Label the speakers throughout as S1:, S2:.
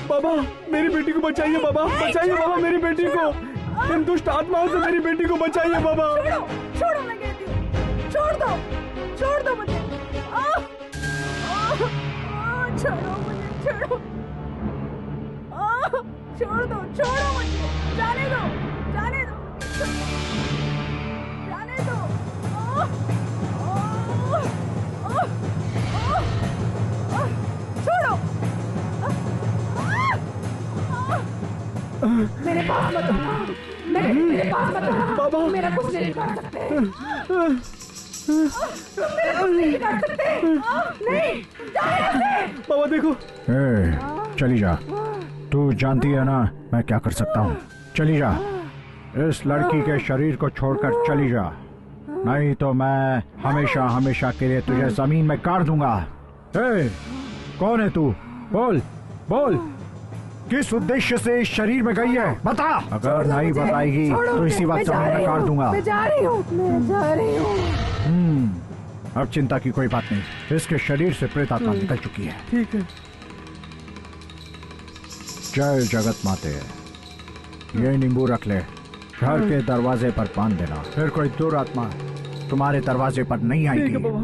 S1: बाबा मेरी बेटी को बचाइए बाबा, बचाइए बाबा मेरी बेटी को, इन दुष्ट आत्माओं से मेरी बेटी को बचाइए बाबा।
S2: छोड़ो मैं कहती हूँ, छोड़ दो मुझे, छोड़ो मुझे, छोड़ो मुझे, जाने दो जाने दो। छोड़ो, मेरे पास मत आना, मेरे पास मत आना बाबा, मेरा कुछ नहीं कर सकते, तुम मेरा कुछ नहीं कर सकते, नहीं
S1: बाबा देखो।
S3: चली जा, तू जानती है ना मैं क्या कर सकता हूँ। चली जा, इस लड़की के शरीर को छोड़कर चली जा, नहीं तो मैं हमेशा हमेशा के लिए तुझे जमीन में काट दूंगा। कौन है तू? बोल बोल, किस उद्देश्य से इस शरीर में गई है, बता। अगर नहीं बताएगी तो इसी बात जमीन में काट दूंगा।
S2: मैं जा रही हूँ।
S3: अब चिंता की कोई बात नहीं, इसके शरीर से प्रेत आत्मा निकल चुकी है।
S1: ठीक है।
S3: जय जगत माते। ये नींबू रख ले, घर के दरवाजे पर बांध देना, फिर कोई दुरात्मा तुम्हारे दरवाजे पर नहीं आएगी।
S1: ठीक है बाबा।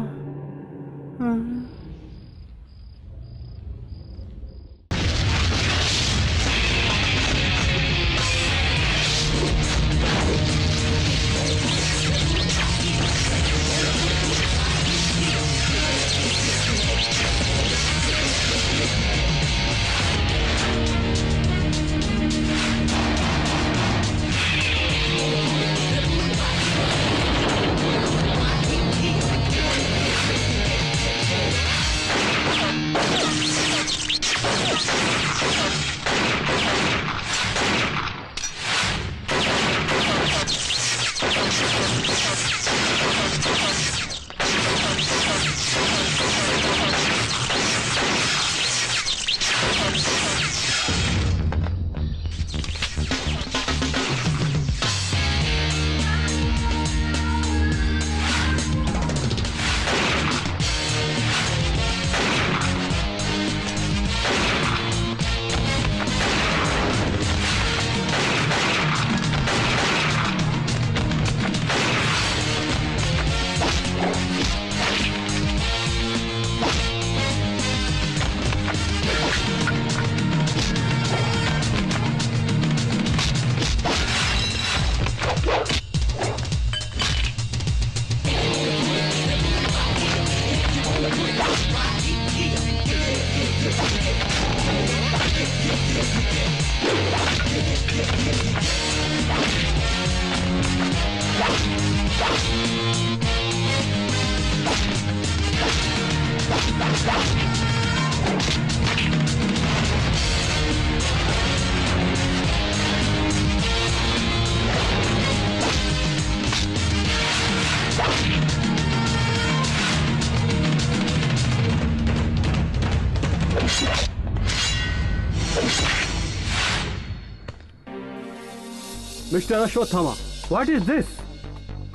S4: Mister Ashwatthama, what is this?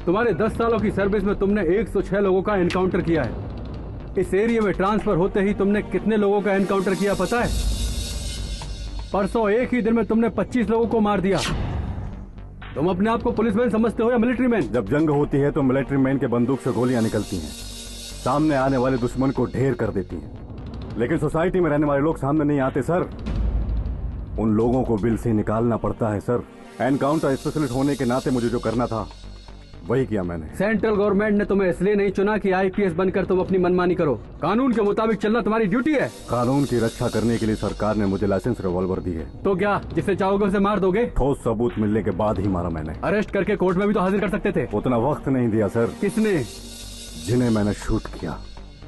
S4: तुम्हारे 10 सालों की सर्विस में तुमने 106 लोगों का एनकाउंटर किया है। इस एरिया में ट्रांसफर होते ही तुमने कितने लोगों का एनकाउंटर किया पता है? परसों एक ही दिन में तुमने 25 लोगों को मार दिया। तुम अपने आप को पुलिसमैन समझते हो या मिलिट्री मैन?
S5: जब जंग होती है तो मिलिट्री मैन के बंदूक से गोलियां निकलती हैं, सामने आने वाले दुश्मन को ढेर कर देती हैं। लेकिन सोसाइटी में रहने वाले लोग सामने नहीं आते सर, उन लोगों को बिल से निकालना पड़ता है सर। एनकाउंटर स्पेशलिस्ट होने के नाते मुझे जो करना था वही किया मैंने।
S4: सेंट्रल गवर्नमेंट ने तुम्हें इसलिए नहीं चुना कि आईपीएस बनकर तुम अपनी मनमानी करो। कानून के मुताबिक चलना तुम्हारी ड्यूटी है।
S5: कानून की रक्षा करने के लिए सरकार ने मुझे लाइसेंस रिवॉल्वर दी है।
S4: तो क्या जिसे चाहोगे उसे मार दोगे?
S5: ठोस सबूत मिलने के बाद ही मारा मैंने।
S4: अरेस्ट करके कोर्ट में भी तो हाजिर कर सकते थे।
S5: उतना वक्त नहीं दिया सर।
S4: किसने?
S5: जिन्हें मैंने शूट किया।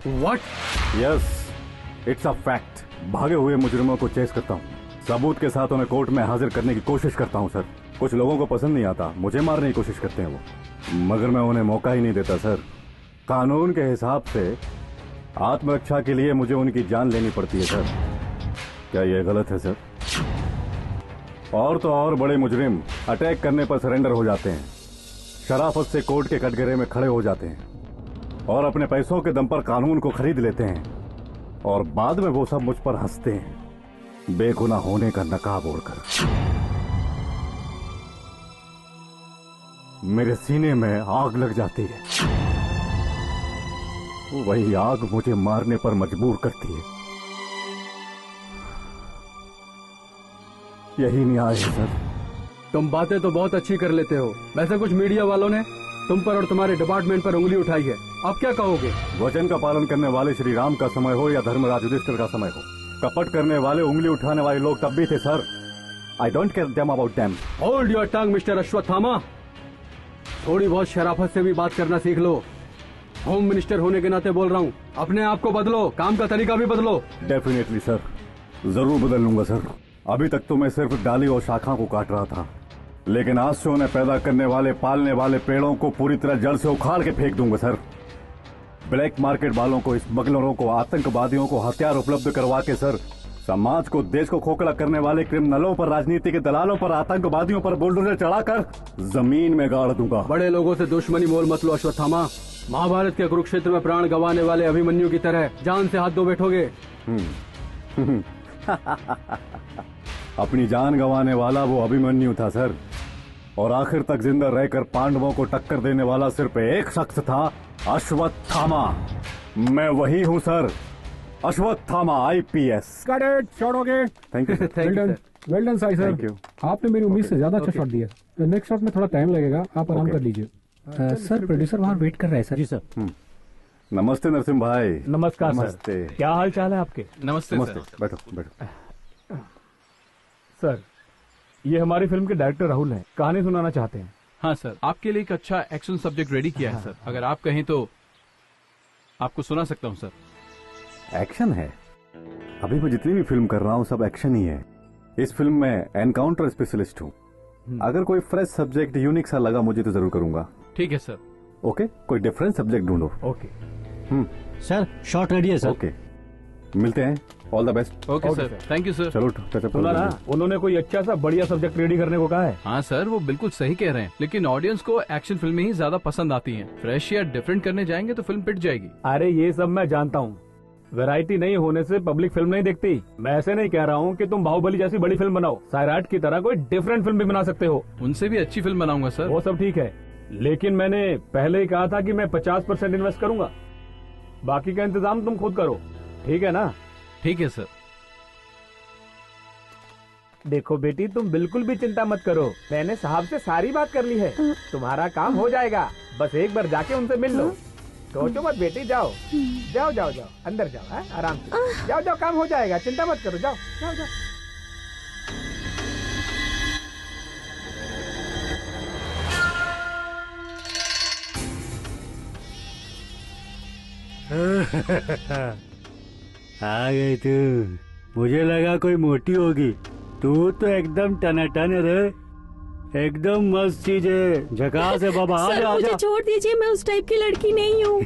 S4: What?
S5: Yes, it's a fact. भागे हुए मुजरिमों को चेस करता हूँ, सबूत के साथ उन्हें कोर्ट में हाजिर करने की कोशिश करता हूँ सर। कुछ लोगों को पसंद नहीं आता, मुझे मारने की कोशिश करते हैं वो, मगर मैं उन्हें मौका ही नहीं देता सर। कानून के हिसाब से आत्मरक्षा के लिए मुझे उनकी जान लेनी पड़ती है सर। क्या यह गलत है सर? और तो और बड़े मुजरिम अटैक करने पर सरेंडर हो जाते हैं, शराफत से कोर्ट के कटघरे में खड़े हो जाते हैं और अपने पैसों के दम पर कानून को खरीद लेते हैं और बाद में वो सब मुझ पर हंसते हैं बेगुनाह होने का नकाब ओढ़कर। मेरे सीने में आग लग जाती है, वही आग मुझे मारने पर मजबूर करती है। यही न्याय है सर।
S4: तुम बातें तो बहुत अच्छी कर लेते हो, वैसे कुछ मीडिया वालों ने तुम पर और तुम्हारे डिपार्टमेंट पर उंगली उठाई है, अब क्या कहोगे?
S5: वचन का पालन करने वाले श्री राम का समय हो या धर्मराज युधिष्ठिर का समय हो, कपट करने वाले, उंगली उठाने वाले लोग तब भी थे sir. I don't care them about them.
S4: Hold your tongue mister Ashwatthama, थोड़ी बहुत शराफत से भी बात करना सीख लो। होम मिनिस्टर होने के नाते बोल रहा हूँ, अपने आप को बदलो, काम का तरीका भी बदलो।
S5: डेफिनेटली सर, जरूर बदल लूंगा सर। अभी तक तो मैं सिर्फ डाली और शाखा को काट रहा था, लेकिन आज से उन्हें पैदा करने वाले, पालने वाले पेड़ों को पूरी तरह जड़ से उखाड़ के फेंक दूंगा सर। ब्लैक मार्केट वालों को, स्मगलरों को, आतंकवादियों को हथियार उपलब्ध करवा के सर, समाज को, देश को खोखला करने वाले क्रिमिनलों पर, राजनीति के दलालों पर, आतंकवादियों पर बुलडोजर चढ़ाकर जमीन में गाड़ दूंगा।
S4: बड़े लोगों से दुश्मनी मोल मत लो अश्वत्थामा। महाभारत के कुरुक्षेत्र में प्राण गंवाने वाले अभिमन्यु की तरह जान से हाथ धो बैठोगे।
S5: अपनी जान गंवाने वाला वो अभिमन्यु था सर, और आखिर तक जिंदा रहकर पांडवों को टक्कर देने वाला सिर्फ एक शख्स था, अश्वत्थामा। मैं वही हूँ सर, अश्वत्थामा IPS।
S3: छोड़ोगे?
S5: Thank you sir.
S1: Well done Sai
S5: Thank
S1: sir,
S5: you.
S1: आपने मेरी उम्मीद से ज्यादा अच्छा शॉट दिया। नेक्स्ट शॉट में थोड़ा टाइम लगेगा, आप आराम
S5: Okay.
S1: कर लीजिए। सर प्रोड्यूसर वहाँ वेट कर रहा है सर। जी सर।
S5: नमस्ते नरसिम्हा भाई।
S1: नमस्कार
S5: नमस्ते।
S1: सर, क्या हाल चाल है आपके?
S6: नमस्ते
S5: नमस्ते,
S6: सर।
S5: बैठो बैठो।
S1: सर, ये हमारी फिल्म के डायरेक्टर राहुल हैं, कहानी सुनाना चाहते हैं।
S6: हाँ सर, आपके लिए एक अच्छा एक्शन सब्जेक्ट रेडी किया है सर, अगर आप कहें तो आपको सुना सकता हूँ सर।
S5: एक्शन है? अभी मैं जितनी भी फिल्म कर रहा हूँ सब एक्शन ही है। इस फिल्म में एनकाउंटर स्पेशलिस्ट हूँ। अगर कोई फ्रेश सब्जेक्ट यूनिक सा लगा मुझे तो जरूर करूंगा।
S6: ठीक है सर।
S5: ओके, कोई डिफरेंट सब्जेक्ट ढूंढो।
S1: ओके
S3: सर, शॉट रेडी है सर।
S5: ओके, मिलते हैं। All the best.
S6: Okay sir, thank you sir.
S5: चलो टचअप
S1: सुना ना, उन्होंने कोई अच्छा सा बढ़िया सब्जेक्ट रेडी करने को कहा है।
S6: हाँ सर, वो बिल्कुल सही कह रहे हैं, लेकिन ऑडियंस को एक्शन फिल्में ही ज्यादा पसंद आती हैं। फ्रेश या डिफरेंट करने जाएंगे तो फिल्म पिट जाएगी।
S1: अरे ये सब मैं जानता हूँ, वैरायटी नहीं होने से पब्लिक फिल्म नहीं देखती। मैं ऐसे नहीं कह रहा हूँ कि तुम बाहुबली जैसी बड़ी फिल्म बनाओ, सैराट की तरह कोई डिफरेंट फिल्म भी बना सकते हो।
S6: उनसे भी अच्छी फिल्म बनाऊंगा सर।
S1: वो सब ठीक है, लेकिन मैंने पहले ही कहा था कि मैं 50% इन्वेस्ट करूंगा, बाकी का इंतजाम तुम खुद करो, ठीक है ना?
S6: ठीक है सर।
S1: देखो बेटी, तुम बिल्कुल भी चिंता मत करो, मैंने साहब से सारी बात कर ली है, तुम्हारा काम हो जाएगा। बस एक बार जाके उनसे मिल लो। सोचो मत बेटी, जाओ जाओ जाओ जाओ, अंदर जाओ, है? आराम से जाओ जाओ, काम हो जाएगा, चिंता मत करो, जाओ जाओ जाओ।
S7: आ गई तू, मुझे लगा कोई मोटी होगी, तू तो एकदम टनाटन है रे, एकदम मस्त चीज है, झकास है बाबा।
S2: सर, मुझे छोड़ दीजिए, मैं उस टाइप की लड़की नहीं हूँ।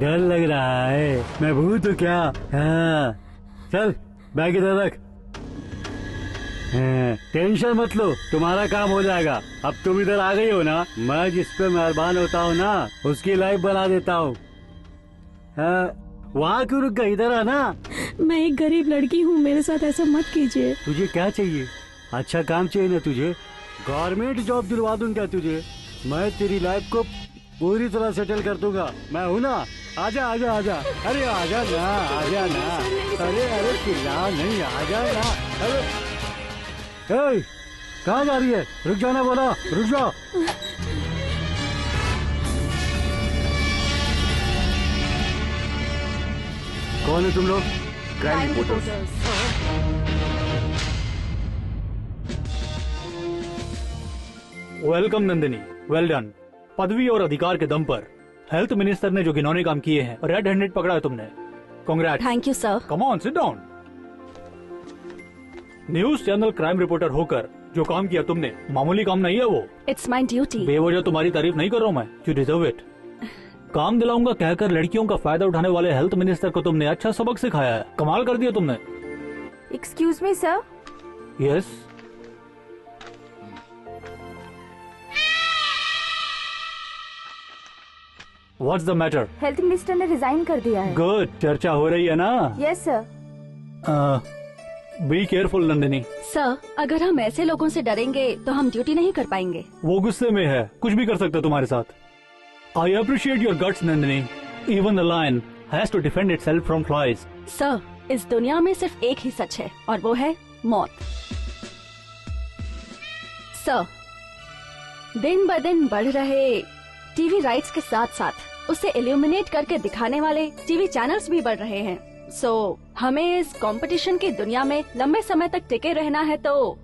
S7: डर लग रहा है, मैं भूत हूँ क्या? हाँ, चल बैग इधर रख। हाँ, टेंशन मत लो, तुम्हारा काम हो जाएगा। अब तुम इधर आ गई हो ना, मैं जिस पे मेहरबान होता हूँ ना, उसकी लाइफ बना देता हूँ। हाँ, वहाँ क्यों रुक गई? इधर आना।
S2: मैं एक गरीब लड़की हूँ, मेरे साथ ऐसा मत कीजिए।
S7: तुझे क्या चाहिए? अच्छा काम चाहिए ना तुझे? गवर्नमेंट जॉब दिलवा दूंगा तुझे, मैं तेरी लाइफ को पूरी तरह सेटल कर दूंगा। मैं हूँ ना, आजा आजा आजा, अरे आजा ना, आजा ना, अरे अरे चिल्ला नहीं, आजा ना। अरे कहाँ जा रही है? रुक जाना बोला, रुक जाओ। कौन है तुम लोग?
S5: Crime reporters.
S8: Welcome Nandini, well done. पदवी और अधिकार के दम पर हेल्थ मिनिस्टर ने जो घिनौने काम किए हैं, रेड हैंडेड पकड़ा है तुमने। Congrats.
S2: Thank you sir.
S8: Come on, sit down. News channel crime reporter होकर जो काम किया तुमने, मामूली काम नहीं है वो।
S2: It's my duty.
S8: बेवजह तुम्हारी तारीफ नहीं कर रहा हूँ मैं, यू डिजर्व इट। काम दिलाऊंगा कहकर लड़कियों का फायदा उठाने वाले हेल्थ मिनिस्टर को तुमने अच्छा सबक सिखाया है, कमाल कर दिया तुमने।
S2: Excuse me sir.
S8: Yes. What's the matter?
S9: Health minister ने रिजाइन कर दिया है।
S8: गुड, चर्चा हो रही है ना?
S9: Yes sir.
S8: Be careful Nandini.
S2: Sir, अगर हम ऐसे लोगों से डरेंगे तो हम ड्यूटी नहीं कर पाएंगे।
S8: वो गुस्से में है, कुछ भी कर सकता है तुम्हारे साथ। I appreciate your guts Nandini. Even the lion has to defend itself from flies.
S2: Sir, इस दुनिया में सिर्फ एक ही सच है और वो है मौत। सर, दिन ब दिन बढ़ रहे टीवी राइट्स के साथ साथ उसे इल्यूमिनेट करके दिखाने वाले टीवी चैनल्स भी बढ़ रहे हैं। सो हमें इस कंपटीशन की दुनिया में लंबे समय तक टिके रहना है तो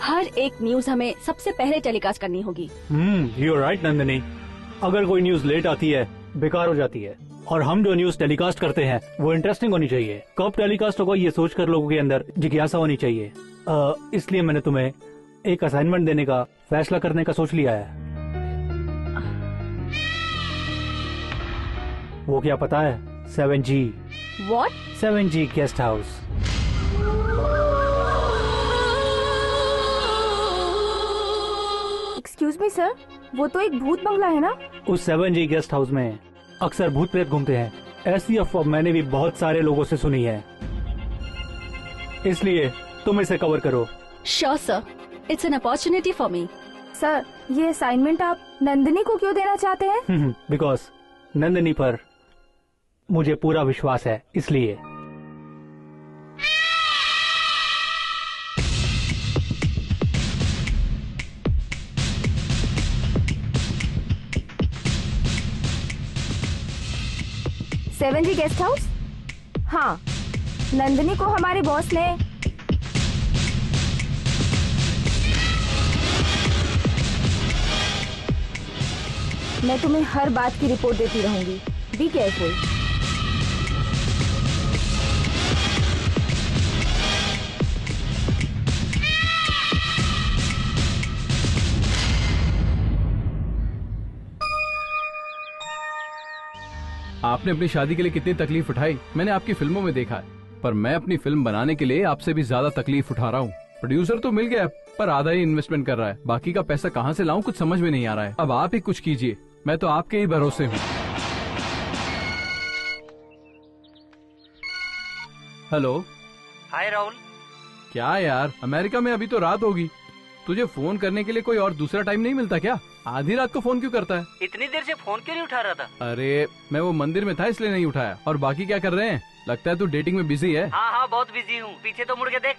S2: हर एक न्यूज हमें सबसे पहले टेलीकास्ट करनी होगी।
S8: You are right Nandini. अगर कोई न्यूज लेट आती है बेकार हो जाती है, और हम जो न्यूज टेलीकास्ट करते हैं वो इंटरेस्टिंग होनी चाहिए। कब टेलीकास्ट होगा ये सोचकर लोगों के अंदर जिज्ञासा होनी चाहिए। इसलिए मैंने तुम्हें एक असाइनमेंट देने का फैसला करने का सोच लिया है। वो क्या पता है? 7G।
S2: What?
S8: 7G guest house.
S9: Excuse me sir, वो तो एक भूत बंगला है ना?
S8: उस 7G गेस्ट हाउस में अक्सर भूत प्रेत घूमते हैं। ऐसी अफवाह मैंने भी बहुत सारे लोगों से सुनी है, इसलिए तुम इसे कवर करो।
S2: Sure sir, it's an opportunity for me.
S9: Sir, ये असाइनमेंट आप नंदिनी को क्यों देना चाहते हैं?
S8: बिकॉज नंदिनी पर मुझे पूरा विश्वास है, इसलिए।
S9: सेवन जी गेस्ट हाउस? हाँ, नंदिनी को हमारे बॉस ने मैं तुम्हें हर बात की रिपोर्ट देती रहूंगी। Be careful.
S6: आपने अपनी शादी के लिए कितनी तकलीफ उठाई मैंने आपकी फिल्मों में देखा है, पर मैं अपनी फिल्म बनाने के लिए आपसे भी ज्यादा तकलीफ उठा रहा हूँ। प्रोड्यूसर तो मिल गया पर आधा ही इन्वेस्टमेंट कर रहा है, बाकी का पैसा कहाँ से लाऊं कुछ समझ में नहीं आ रहा है। अब आप ही कुछ कीजिए, मैं तो आपके ही भरोसे हूँ। हेलो।
S10: हाय राहुल।
S6: क्या यार, अमेरिका में अभी तो रात होगी, तुझे फोन करने के लिए कोई और दूसरा टाइम नहीं मिलता क्या? आधी रात को फोन क्यों करता है?
S10: इतनी देर से फोन क्यों नहीं उठा रहा था?
S6: अरे मैं वो मंदिर में था इसलिए नहीं उठाया। और बाकी क्या कर रहे हैं? लगता है तू डेटिंग में बिजी है।
S10: हाँ हाँ बहुत बिजी हूँ, पीछे तो मुड़ के देख।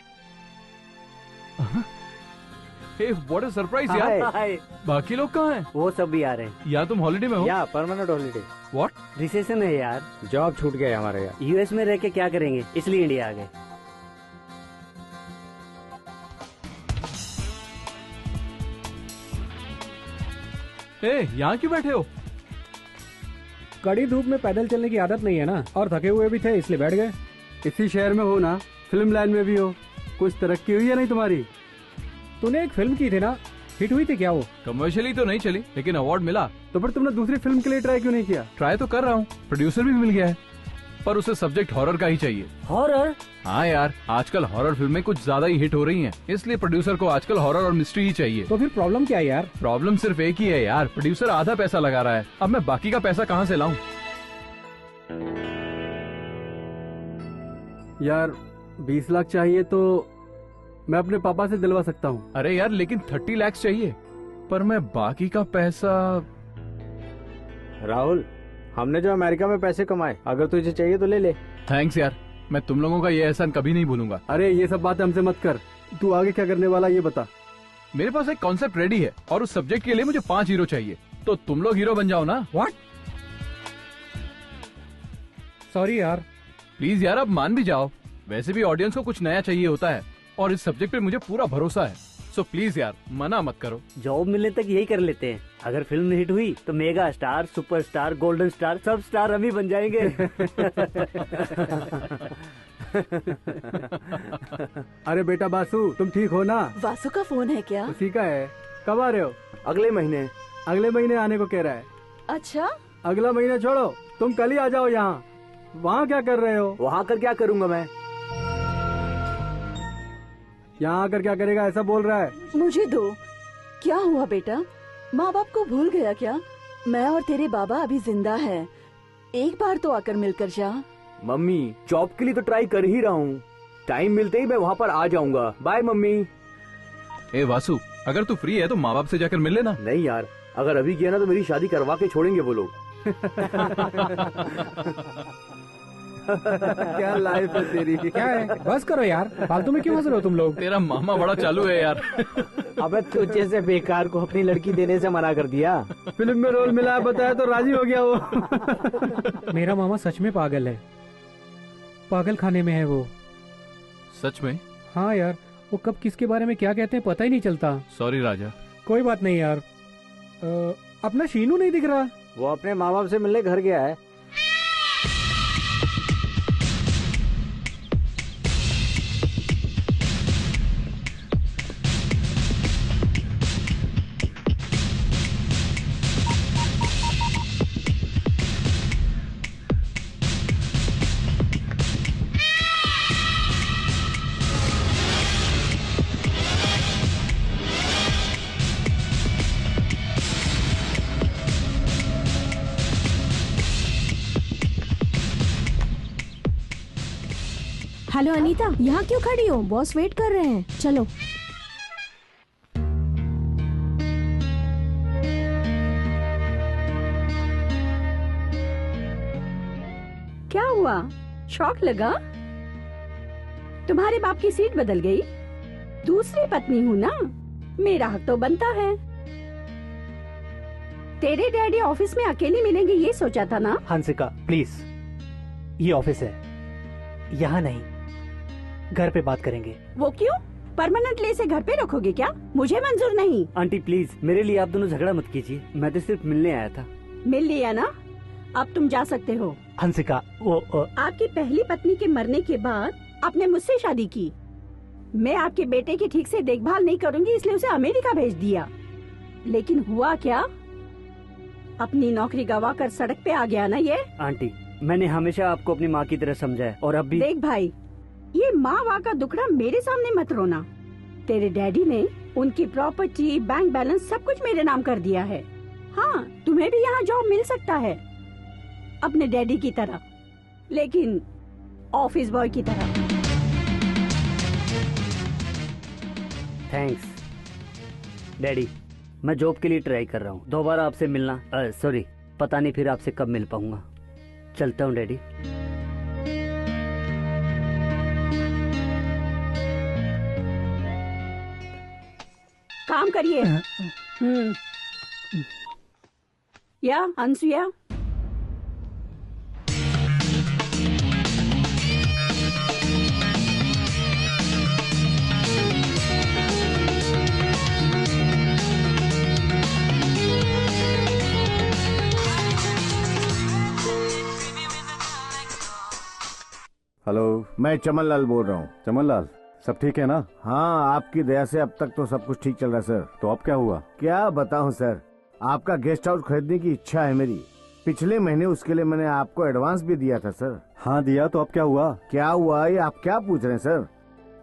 S6: व्हाट अ सरप्राइज यार।
S10: हाय।
S6: बाकी लोग कहाँ हैं?
S10: वो सब भी आ रहे हैं।
S6: या तुम हॉलिडे में हो?
S10: या परमानेंट हॉलिडे।
S6: व्हाट?
S10: रिसेशन है यार,
S1: जॉब छूट गया हमारे यार।
S10: यूएस में रह के क्या करेंगे, इसलिए इंडिया आ गए।
S6: यहाँ क्यों बैठे हो?
S1: कड़ी धूप में पैदल चलने की आदत नहीं है ना, और थके हुए भी थे इसलिए बैठ गए।
S4: इसी शहर में हो ना, फिल्म लाइन में भी हो, कुछ तरक्की हुई है नहीं तुम्हारी?
S1: तूने एक फिल्म की थी ना, हिट हुई थी क्या वो?
S6: कमर्शियली तो नहीं चली लेकिन अवार्ड मिला।
S4: तो फिर तुमने दूसरी फिल्म के लिए ट्राई क्यों नहीं किया?
S6: ट्राई तो कर रहा हूँ, प्रोड्यूसर भी मिल गया है, पर उसे सब्जेक्ट हॉरर का ही चाहिए।
S10: हॉरर?
S6: हाँ यार, आजकल हॉरर फिल्में कुछ ज्यादा ही हिट हो रही हैं, इसलिए प्रोड्यूसर को आजकल हॉरर और मिस्ट्री ही चाहिए।
S1: तो फिर प्रॉब्लम क्या है यार?
S6: प्रॉब्लम सिर्फ एक ही है यार, प्रोड्यूसर आधा पैसा लगा रहा है, अब मैं बाकी का पैसा कहाँ से लाऊं?
S4: यार 20 लाख चाहिए तो मैं अपने पापा से दिलवा सकता हूँ।
S6: अरे यार लेकिन 30 लाख चाहिए, पर मैं बाकी का पैसा।
S1: राहुल, हमने जो अमेरिका में पैसे कमाए, अगर तुझे चाहिए तो ले ले।
S6: थैंक्स यार, मैं तुम लोगों का ये एहसान कभी नहीं भूलूंगा।
S4: अरे ये सब बातें हमसे मत कर, तू आगे क्या करने वाला ये बता।
S6: मेरे पास एक कॉन्सेप्ट रेडी है और उस सब्जेक्ट के लिए मुझे 5 हीरो चाहिए, तो तुम लोग हीरो बन जाओ ना।
S1: व्हाट? सॉरी यार।
S6: प्लीज यार, अब मान भी जाओ, वैसे भी ऑडियंस को कुछ नया चाहिए होता है और इस सब्जेक्ट पे मुझे पूरा भरोसा है, सो प्लीज यार मना मत करो।
S10: जॉब मिलने तक यही कर लेते हैं, अगर फिल्म हिट हुई तो mega star, super star, golden star, सब स्टार हम ही बन जाएंगे।
S4: अरे बेटा बासु, तुम ठीक हो ना?
S2: वासु का फोन है क्या?
S4: उसी का है। कब आ रहे हो?
S1: अगले महीने।
S4: अगले महीने आने को कह रहा है।
S2: अच्छा,
S4: अगला महीना छोड़ो, तुम कल ही आ जाओ यहाँ। वहाँ क्या कर रहे हो?
S1: वहाँ कर क्या करूँगा मैं?
S4: यहाँ आकर क्या करेगा ऐसा बोल रहा है।
S2: मुझे दो। क्या हुआ बेटा, माँ बाप को भूल गया क्या? मैं और तेरे बाबा अभी जिंदा हैं। एक बार तो आकर मिलकर जा।
S11: मम्मी जॉब के लिए तो ट्राई कर ही रहा हूँ, टाइम मिलते ही मैं वहाँ पर आ जाऊंगा। Bye mummy.
S6: ए वासु, अगर तू फ्री है तो माँ बाप से जाकर मिल लेना।
S11: नहीं यार, अगर अभी किया ना तो मेरी शादी करवा के छोड़ेंगे वो लोग। क्या लाइफ है तेरी।
S1: क्या है, बस करो यार, फालतू में क्यों हंस रहे हो तुम लोग।
S6: तेरा मामा बड़ा चालू है यार।
S10: अबे तू जैसे बेकार को अपनी लड़की देने से मना कर दिया।
S4: फिल्म में रोल मिला बताया तो राजी हो गया वो।
S1: मेरा मामा सच में पागल है, पागल खाने में है वो।
S6: सच में?
S1: हाँ यार, वो कब किसके बारे में क्या कहते हैं पता ही नहीं चलता।
S6: सॉरी राजा।
S1: कोई बात नहीं यार। अपना शीनू नहीं दिख रहा।
S10: वो अपने माँ बाप से मिलने घर गया है।
S9: हेलो अनीता, यहाँ क्यों खड़ी हो? बॉस वेट कर रहे हैं, चलो।
S2: क्या हुआ, शौक लगा? तुम्हारे बाप की सीट बदल गई? दूसरी पत्नी हूँ ना, मेरा हक तो बनता है। तेरे डैडी ऑफिस में अकेले मिलेंगे ये सोचा था ना?
S8: हंसिका प्लीज, ये ऑफिस है, यहाँ नहीं, घर पे बात करेंगे।
S2: वो क्यों? परमानेंटली इसे घर पे रखोगे क्या? मुझे मंजूर नहीं।
S10: आंटी प्लीज, मेरे लिए आप दोनों झगड़ा मत कीजिए, मैं तो सिर्फ मिलने आया था।
S2: मिल लिया ना, अब तुम जा सकते हो।
S8: हंसिका वो
S2: आपकी पहली पत्नी के मरने के बाद आपने मुझसे शादी की। मैं आपके बेटे की ठीक से देखभाल नहीं करूंगी इसलिए उसे अमेरिका भेज दिया। लेकिन हुआ क्या, अपनी नौकरी गवा कर सड़क पे आ गया ना ये।
S10: आंटी मैंने हमेशा आपको अपनी माँ की तरह समझा है और अब भी।
S2: देख भाई, ये माँ वाँ का दुखड़ा मेरे सामने मत रोना। तेरे डैडी ने उनकी प्रॉपर्टी, बैंक बैलेंस सब कुछ मेरे नाम कर दिया है। हाँ, तुम्हें भी यहाँ जॉब मिल सकता है अपने डैडी की तरह, लेकिन ऑफिस बॉय की तरह।
S10: थैंक्स डैडी, मैं जॉब के लिए ट्राई कर रहा हूँ। दोबारा आपसे मिलना, सॉरी, पता नहीं फिर आपसे कब मिल पाऊंगा। चलता हूँ डैडी।
S2: काम करिए। या अनसुया,
S3: हेलो, मैं चमन लाल बोल रहा हूँ।
S5: चमन लाल, सब ठीक है ना?
S3: हाँ, आपकी दया से अब तक तो सब कुछ ठीक चल रहा है सर।
S5: तो अब क्या हुआ?
S3: क्या बताऊं सर, आपका गेस्ट हाउस खरीदने की इच्छा है मेरी। पिछले महीने उसके लिए मैंने आपको एडवांस भी दिया था सर।
S5: हाँ दिया, तो अब क्या हुआ?
S3: क्या हुआ ये आप क्या पूछ रहे हैं सर?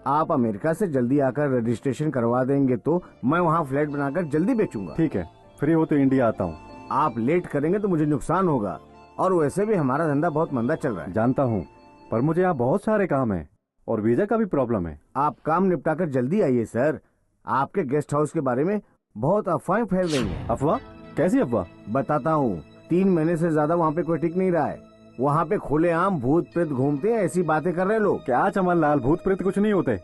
S3: आप अमेरिका से जल्दी आकर रजिस्ट्रेशन करवा देंगे तो मैं वहाँ फ्लैट बनाकर जल्दी बेचूंगा।
S5: ठीक है, फ्री हो तो इंडिया आता हूँ।
S3: आप लेट करेंगे तो मुझे नुकसान होगा, और वैसे भी हमारा धंधा बहुत मंदा चल रहा है।
S5: जानता हूँ, पर मुझे यहाँ बहुत सारे काम है और वीजा का भी प्रॉब्लम है।
S3: आप काम निपटाकर जल्दी आइए सर। आपके गेस्ट हाउस के बारे में बहुत अफवाहें फैल रही हैं।
S5: अफवाह? कैसी अफवाह?
S3: बताता हूँ, 3 महीने से ज्यादा वहाँ पे कोई टिक नहीं रहा है। वहाँ पे खुलेआम भूत प्रेत घूमते हैं, ऐसी बातें कर रहे हैं लोग।
S5: क्या चमन लाल, भूत प्रेत कुछ नहीं होते।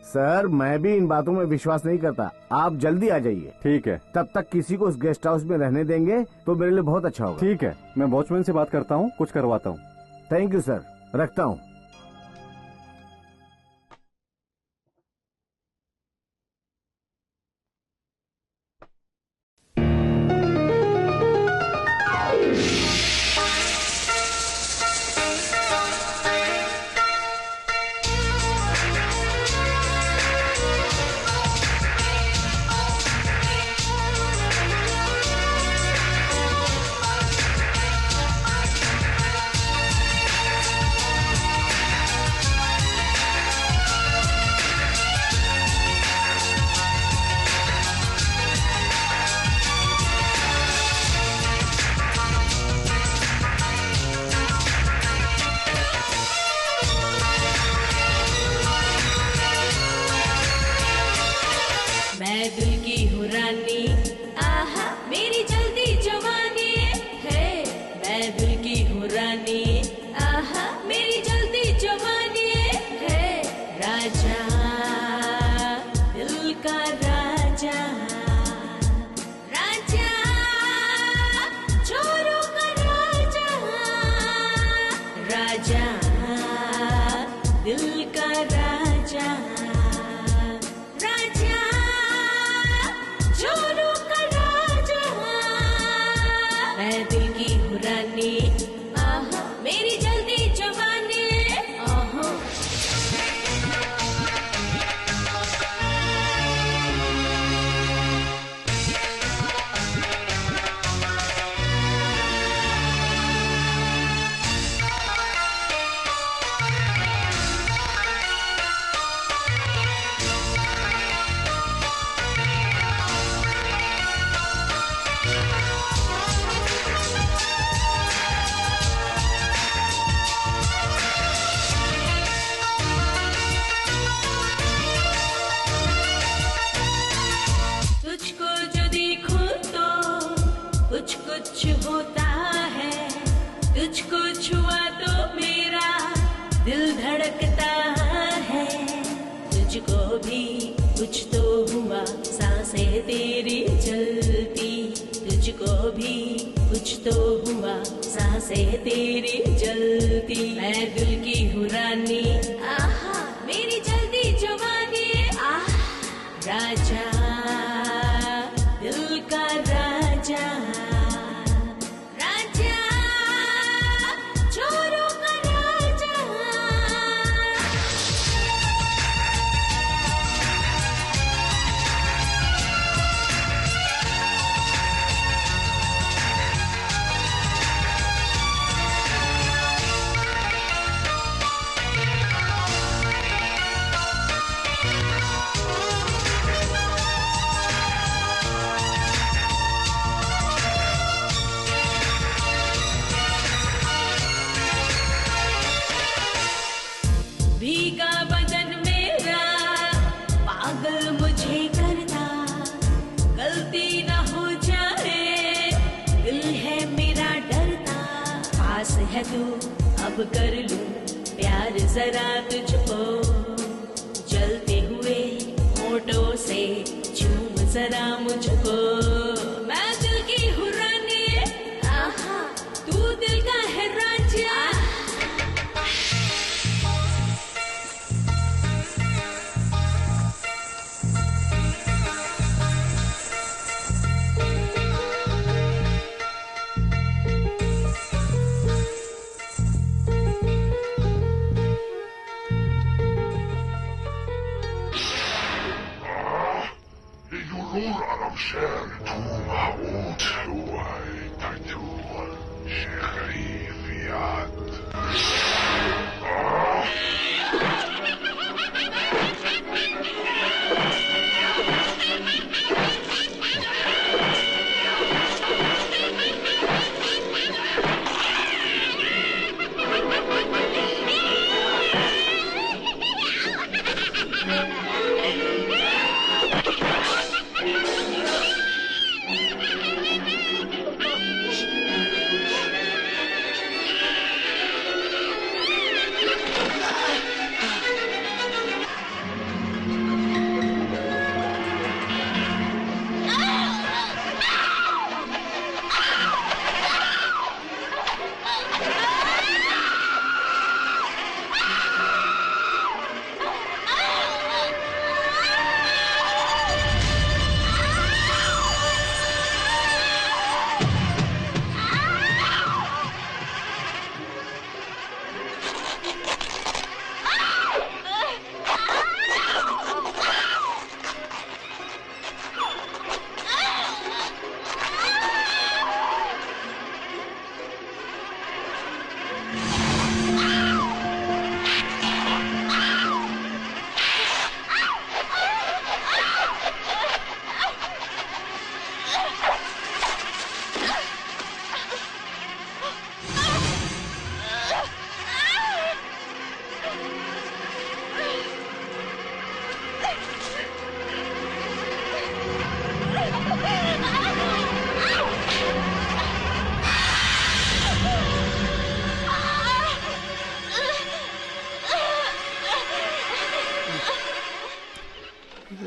S3: सर मैं भी इन बातों में विश्वास नहीं करता। आप जल्दी आ जाइए।
S5: ठीक है।
S3: तब तक किसी को उस गेस्ट हाउस में रहने देंगे तो मेरे लिए बहुत अच्छा होगा।
S5: ठीक है, मैं वॉचमैन से बात करता हूँ, कुछ करवाता हूँ।
S3: थैंक यू सर, रखता हूँ।
S12: राजा राजा जोरों का राजा मैं दिल की हूँ रानी मेरी जल्दी जवानी कुछ होता है तुझको छुआ तो मेरा दिल धड़कता है तुझको भी कुछ तो हुआ सांसें तेरी चलती तुझको भी कुछ तो हुआ सांसें तेरी जलती मैं दिल की हूँ रानी आहा मेरी जल्दी जवानी राजा दिल का राजा भीगा बदन मेरा पागल मुझे करता गलती न हो जाए दिल है मेरा डरता पास है तू अब कर लूं प्यार जरा तुझको जलते हुए होठों से चूम जरा मुझको मैं दिल की हूँ रानी आहा तू दिल का है राजा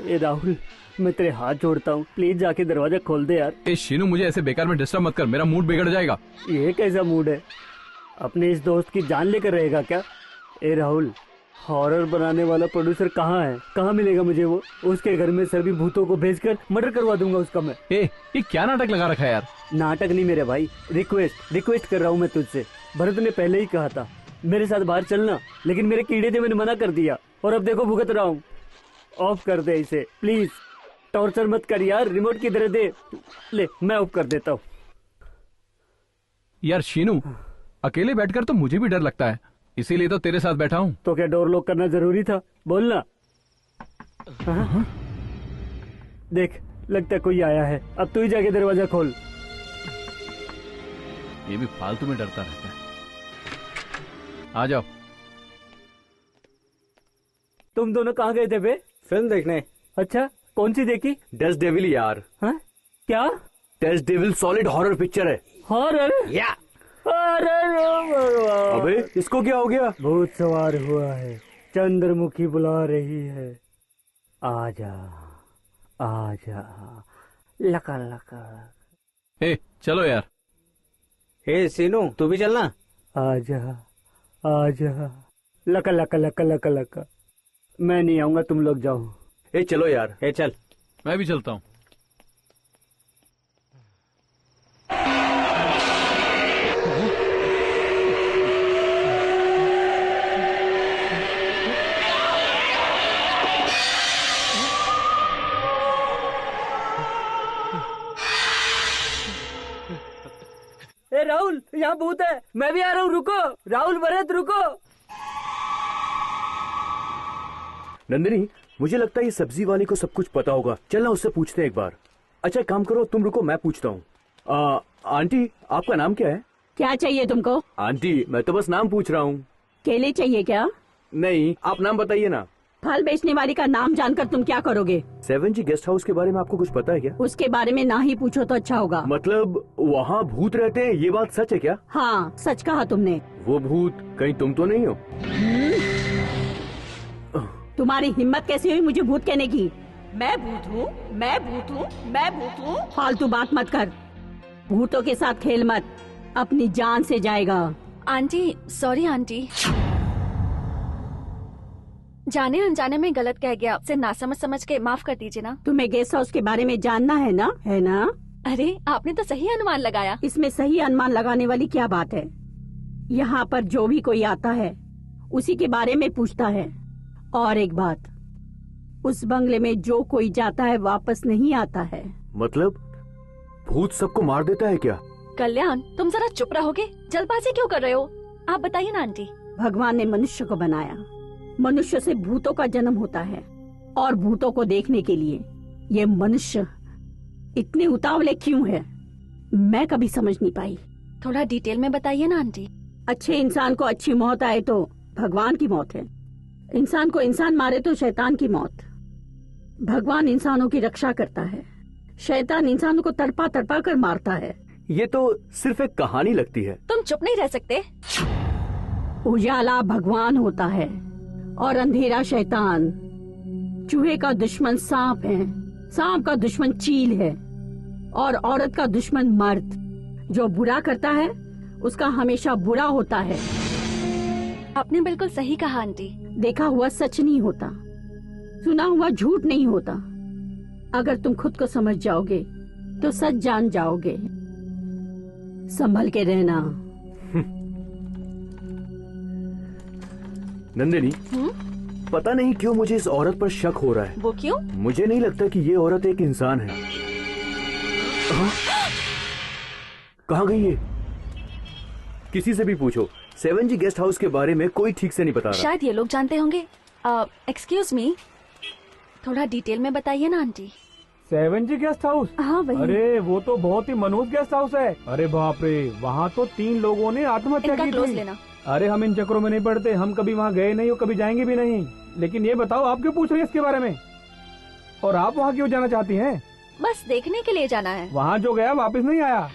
S10: ए राहुल मैं तेरे हाथ जोड़ता हूँ प्लीज जाके दरवाजा खोल दे यार।
S6: ए शीनू मुझे ऐसे बेकार में डिस्टर्ब मत कर, मेरा मूड बिगड़ जाएगा।
S10: ये कैसा मूड है? अपने इस दोस्त की जान लेकर रहेगा क्या? ए राहुल हॉरर बनाने वाला प्रोड्यूसर कहाँ है? कहाँ मिलेगा मुझे वो? उसके घर में सभी भूतों को भेजकर मर्डर करवा दूंगा उसका मैं।
S6: ये क्या नाटक लगा रखा है यार?
S10: नाटक नहीं मेरे भाई, रिक्वेस्ट कर रहा हूँ मैं तुझसे। भरत ने पहले ही कहा था मेरे साथ बाहर चलना, लेकिन मेरे कीड़े थे, मैंने मना कर दिया और अब देखो भुगत रहा हूँ। ऑफ कर दे इसे प्लीज, टॉर्चर मत कर यार। रिमोट किधर दे? ले मैं ऑफ कर देता हूँ।
S6: यार शीनू, अकेले बैठकर तो मुझे भी डर लगता है, इसीलिए तो तेरे साथ बैठा हूँ।
S10: तो क्या डोर लॉक करना जरूरी था? बोलना। देख लगता है कोई आया है, अब तू ही जाके दरवाजा खोल।
S6: ये भी फालतू में डरता रहता है। आ जाओ।
S10: तुम दोनों कहाँ गए थे बे?
S11: फिल्म देखने।
S10: अच्छा, कौन सी देखी?
S11: डेथ डेविल यार।
S10: हाँ? क्या?
S11: Death devil solid horror picture है।
S10: हॉरर?
S11: या
S10: अरे
S11: अबे इसको क्या हो गया?
S10: भूत सवार हुआ है, चंद्रमुखी बुला रही है। आजा आजा लका लका।
S6: चलो यार।
S11: हे सीनू, तू भी चलना।
S10: आजा आजा लका लका लका लका लका। मैं नहीं आऊंगा, तुम लोग जाओ।
S11: चलो यार। चल।
S6: मैं भी चलता हूँ।
S10: राहुल, यहाँ भूत है, मैं भी आ रहा हूँ, रुको। राहुल, भरत, रुको।
S11: नंदिनी, मुझे लगता है ये सब्जी वाले को सब कुछ पता होगा। चलना उससे पूछते हैं एक बार। अच्छा काम करो, तुम रुको, मैं पूछता हूँ। आंटी, आपका नाम क्या है?
S13: क्या चाहिए तुमको?
S11: आंटी, मैं तो बस नाम पूछ रहा हूँ।
S13: केले चाहिए क्या?
S11: नहीं, आप नाम बताइए ना।
S13: फल बेचने वाली का नाम जानकर तुम क्या करोगे?
S11: 7G गेस्ट हाउस के बारे में आपको कुछ पता है क्या?
S13: उसके बारे में ना ही पूछो तो अच्छा होगा।
S11: मतलब वहाँ भूत रहते हैं, ये बात सच है क्या?
S13: हाँ, सच कहा तुमने।
S11: वो भूत कहीं तुम तो नहीं हो?
S13: तुम्हारी हिम्मत कैसी हुई मुझे भूत कहने की? मैं भूत हूँ, मैं भूत हूँ, मैं भूत हूँ। फालतू बात मत कर, भूतों के साथ खेल मत, अपनी जान से जाएगा।
S2: आंटी, सॉरी आंटी, जाने अनजाने में गलत कह गया, आपसे नासमझ समझ के माफ कर दीजिए ना।
S13: तुम्हें गेस्ट हाउस के बारे में जानना है ना? है ना?
S2: अरे आपने तो सही अनुमान लगाया।
S13: इसमें सही अनुमान लगाने वाली क्या बात है? यहाँ पर जो भी कोई आता है उसी के बारे में पूछता है। और एक बात, उस बंगले में जो कोई जाता है वापस नहीं आता है।
S11: मतलब भूत सबको मार देता है क्या?
S2: कल्याण, तुम जरा चुप रहोगे? जल्दबाजी क्यों कर रहे हो? आप बताइए ना आंटी।
S13: भगवान ने मनुष्य को बनाया, मनुष्य से भूतों का जन्म होता है, और भूतों को देखने के लिए ये मनुष्य इतने उतावले क्यों है, मैं कभी समझ नहीं पाई।
S2: थोड़ा डिटेल में बताइए ना आंटी।
S13: अच्छे इंसान को अच्छी मौत आए तो भगवान की मौत है, इंसान को इंसान मारे तो शैतान की मौत। भगवान इंसानों की रक्षा करता है, शैतान इंसानों को तड़पा तड़पा कर मारता है।
S11: ये तो सिर्फ एक कहानी लगती है।
S2: तुम चुप नहीं रह सकते?
S13: उजाला भगवान होता है और अंधेरा शैतान। चूहे का दुश्मन सांप है, सांप का दुश्मन चील है, और औरत का दुश्मन मर्द। जो बुरा करता है उसका हमेशा बुरा होता है।
S2: आपने बिल्कुल सही कहा आंटी।
S13: देखा हुआ सच नहीं होता, सुना हुआ झूठ नहीं होता। अगर तुम खुद को समझ जाओगे तो सच जान जाओगे। संभल के रहना।
S11: नंदिनी, पता नहीं क्यों मुझे इस औरत पर शक हो रहा है।
S2: वो क्यों?
S11: मुझे नहीं लगता कि ये औरत एक इंसान है। कहाँ गई ये? किसी से भी पूछो, 7G गेस्ट हाउस के बारे में कोई ठीक से नहीं बता रहा।
S2: शायद ये लोग जानते होंगे। एक्सक्यूज मी, थोड़ा डिटेल में बताइए ना आंटी।
S1: 7G guest house?
S2: हाँ वही।
S1: अरे वो तो बहुत ही मनहूस गेस्ट हाउस है। अरे बाप रे, वहाँ तो 3 लोगों ने आत्महत्या की
S2: क्लोज
S1: थी।
S2: लेना।
S1: अरे हम इन चक्रों में नहीं पड़ते, हम कभी वहाँ गए नहीं और कभी जाएंगे भी नहीं। लेकिन ये बताओ, आप क्यों पूछ रही हैं इसके बारे में? और आप वहाँ क्यों जाना चाहती हैं?
S2: बस देखने के लिए जाना है।
S1: वहाँ जो गया वापस नहीं आया।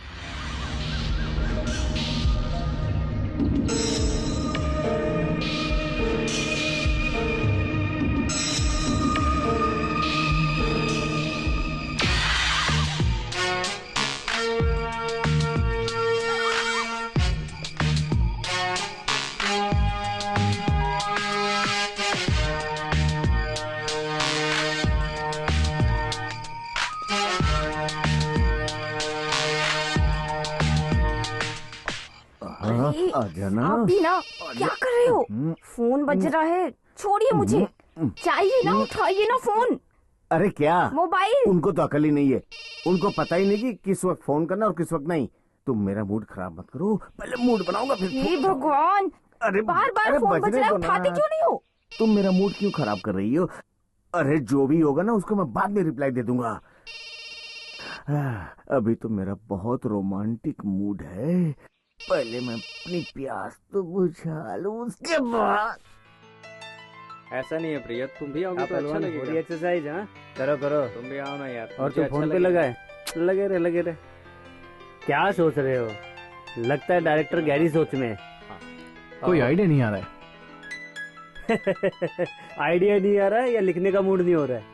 S11: आजा ना।
S9: आप भी ना, क्या कर रहे हो? फोन बज रहा है, छोड़िए मुझे। चाहिए ना, उठाइए ना फोन।
S14: अरे क्या
S9: मोबाइल?
S14: उनको तो अकल ही नहीं है, उनको पता ही नहीं कि किस वक्त फोन करना और किस वक्त नहीं। तुम मेरा मूड खराब मत करो, पहले मूड बनाऊंगा फिर।
S9: हे भगवान,
S14: अरे
S9: बार बार फोन बज रहा है, उठाते क्यों नहीं हो?
S14: तुम मेरा मूड क्यों खराब कर रही हो? अरे जो भी होगा ना उसको मैं बाद में रिप्लाई दे दूंगा। अभी तो मेरा बहुत रोमांटिक मूड है, पहले मैं अपनी प्यास तो बुझा लूं, उसके बाद।
S10: ऐसा नहीं है प्रिया, तुम भी आओगे तो अच्छा
S11: पहलवान,
S10: लगेगा।
S11: थोड़ी एक्सरसाइज। हाँ करो करो।
S10: तुम भी आओ ना यार।
S11: और
S10: मुझे
S11: तुम
S10: अच्छा
S11: फोन पे
S10: लगेगा।
S11: लगा है? लगे रहे। क्या सोच रहे हो? लगता है डायरेक्टर गहरी सोच में।
S6: कोई आइडिया नहीं आ रहा है।
S11: आइडिया नहीं आ रहा है या लिखने का मूड नहीं हो रहा है?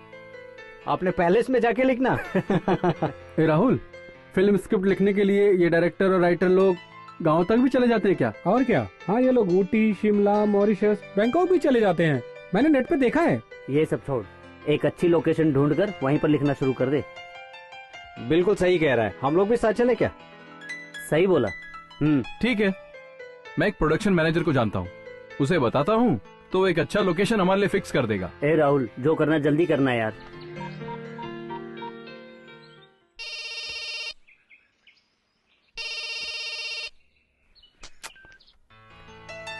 S11: आपने पैलेस में जाके लिखना।
S4: ए राहुल, फिल्म स्क्रिप्ट लिखने के लिए ये डायरेक्टर और राइटर लोग गांव तक भी चले जाते हैं क्या?
S15: और क्या, हाँ ये लोग ऊटी, शिमला, मॉरिशस, बैंकॉक भी चले जाते हैं। मैंने नेट पे देखा है।
S11: ये सब छोड़, एक अच्छी लोकेशन ढूंढकर वहीं पर लिखना शुरू कर दे।
S10: बिल्कुल सही कह रहा है, हम लोग भी साथ चले क्या?
S11: सही बोला।
S6: ठीक है, मैं एक प्रोडक्शन मैनेजर को जानता हूँ, उसे बताता हूँ तो एक अच्छा लोकेशन हमारे लिए फिक्स कर देगा।
S11: ए राहुल, जो करना जल्दी करना है यार।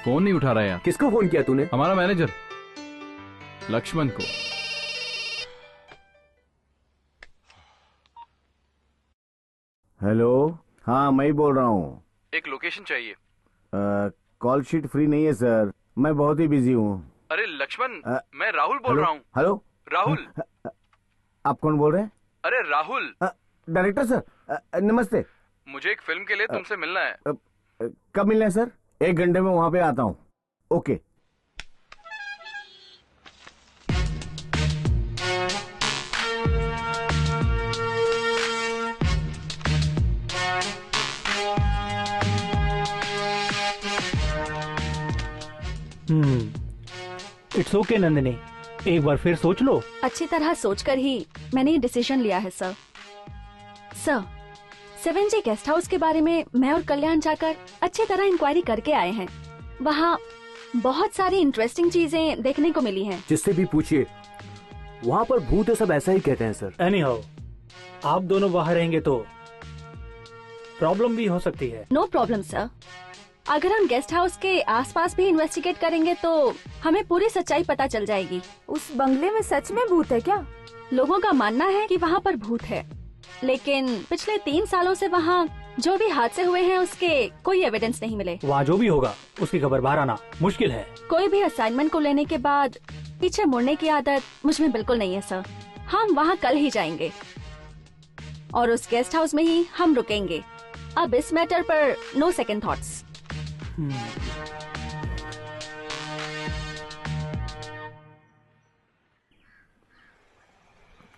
S6: फोन नहीं उठा रहा है यार।
S11: किसको फोन किया तूने?
S6: हमारा मैनेजर लक्ष्मण को।
S14: हेलो, हाँ मैं ही बोल रहा हूँ।
S6: एक लोकेशन चाहिए।
S14: कॉल शीट फ्री नहीं है सर, मैं बहुत ही बिजी हूँ।
S6: अरे लक्ष्मण, मैं राहुल बोल रहा हूँ।
S14: हेलो
S6: राहुल।
S14: आप कौन बोल रहे हैं?
S6: अरे राहुल।
S14: डायरेक्टर सर नमस्ते।
S6: मुझे एक फिल्म के लिए तुमसे मिलना है।
S14: कब मिलना है सर? 1 घंटे में वहां पे आता हूँ। ओके।
S8: इट्स ओके नंदिनी, एक बार फिर सोच लो।
S2: अच्छी तरह सोचकर ही मैंने ये डिसीजन लिया है सर। 7G गेस्ट हाउस के बारे में मैं और कल्याण जाकर अच्छी तरह इंक्वायरी करके आए हैं। वहाँ बहुत सारी इंटरेस्टिंग चीजें देखने को मिली हैं।
S11: जिससे भी पूछिए, वहाँ पर भूत है, सब ऐसा ही कहते हैं सर।
S8: एनी हाउ, आप दोनों वहाँ रहेंगे तो प्रॉब्लम भी हो सकती है।
S2: नो प्रॉब्लम सर, अगर हम गेस्ट हाउस के आसपास भी इन्वेस्टिगेट करेंगे तो हमें पूरी सच्चाई पता चल जाएगी।
S9: उस बंगले में सच में भूत है क्या?
S2: लोगों का मानना है कि वहाँ पर भूत है, लेकिन पिछले 3 सालों से वहाँ जो भी हादसे हुए हैं उसके कोई एविडेंस नहीं मिले।
S8: वहाँ जो भी होगा उसकी खबर बाहर आना मुश्किल है।
S2: कोई भी असाइनमेंट को लेने के बाद पीछे मुड़ने की आदत मुझ में बिल्कुल नहीं है सर। हम वहाँ कल ही जाएंगे और उस गेस्ट हाउस में ही हम रुकेंगे। अब इस मैटर पर नो सेकंड थॉट्स।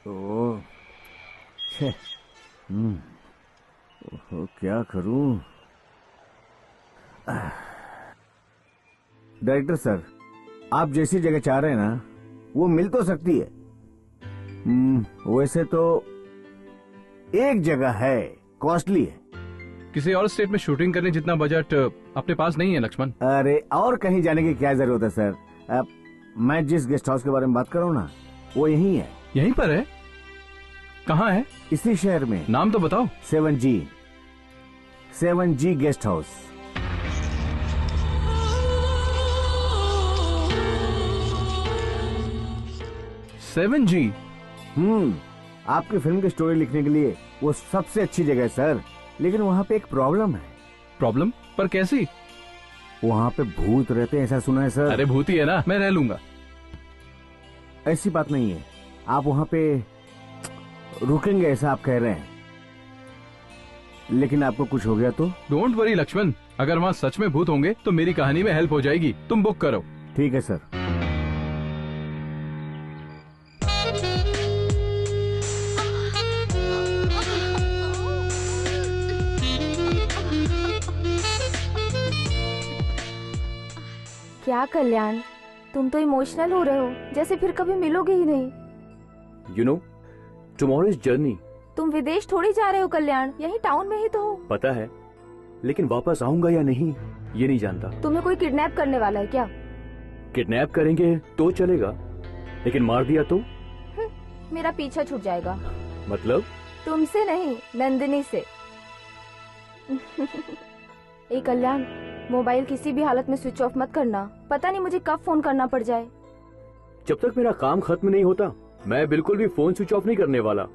S14: ओह, क्या करूं? डायरेक्टर सर, आप जैसी जगह चाह रहे हैं ना वो मिल तो सकती है। वैसे तो एक जगह है, कॉस्टली है।
S6: किसी और स्टेट में शूटिंग करने जितना बजट अपने पास नहीं है लक्ष्मण।
S14: अरे और कहीं जाने की क्या जरूरत है सर? मैं जिस गेस्ट हाउस के बारे में बात कर रहा हूँ ना वो यहीं है।
S6: यहीं पर है? कहाँ है?
S14: इसी शहर में।
S6: नाम तो बताओ।
S14: 7G guest house.
S6: सेवन जी।
S14: आपकी फिल्म की स्टोरी लिखने के लिए वो सबसे अच्छी जगह है सर, लेकिन वहाँ पे एक प्रॉब्लम है।
S6: प्रॉब्लम? पर कैसी?
S14: वहाँ पे भूत रहते हैं, ऐसा सुना है सर।
S6: अरे भूत ही है ना, मैं रह लूंगा।
S14: ऐसी बात नहीं है, आप वहाँ पे रुकेंगे ऐसा आप कह रहे हैं, लेकिन आपको कुछ हो गया तो?
S6: डोंट वरी लक्ष्मण, अगर वहाँ सच में भूत होंगे तो मेरी कहानी में हेल्प हो जाएगी। तुम बुक करो।
S14: ठीक है सर।
S9: क्या कल्याण, तुम तो इमोशनल हो रहे हो, जैसे फिर कभी मिलोगे ही नहीं।
S11: You know, tomorrow is journey.
S9: तुम विदेश थोड़ी जा रहे हो कल्याण, यही टाउन में ही तो हो।
S11: पता है, लेकिन वापस आऊंगा या नहीं ये नहीं जानता।
S9: तुम्हें कोई किडनैप करने वाला है क्या?
S11: किडनैप करेंगे तो चलेगा, लेकिन मार दिया तो?
S9: मेरा पीछा छूट जाएगा।
S11: मतलब?
S9: तुमसे नहीं, नंदिनी से। ए कल्याण, मोबाइल किसी भी हालत में स्विच ऑफ मत करना, पता नहीं मुझे कब फोन करना पड़ जाए।
S11: जब तक मेरा काम खत्म नहीं होता मैं बिल्कुल भी फोन स्विच ऑफ नहीं करने वाला।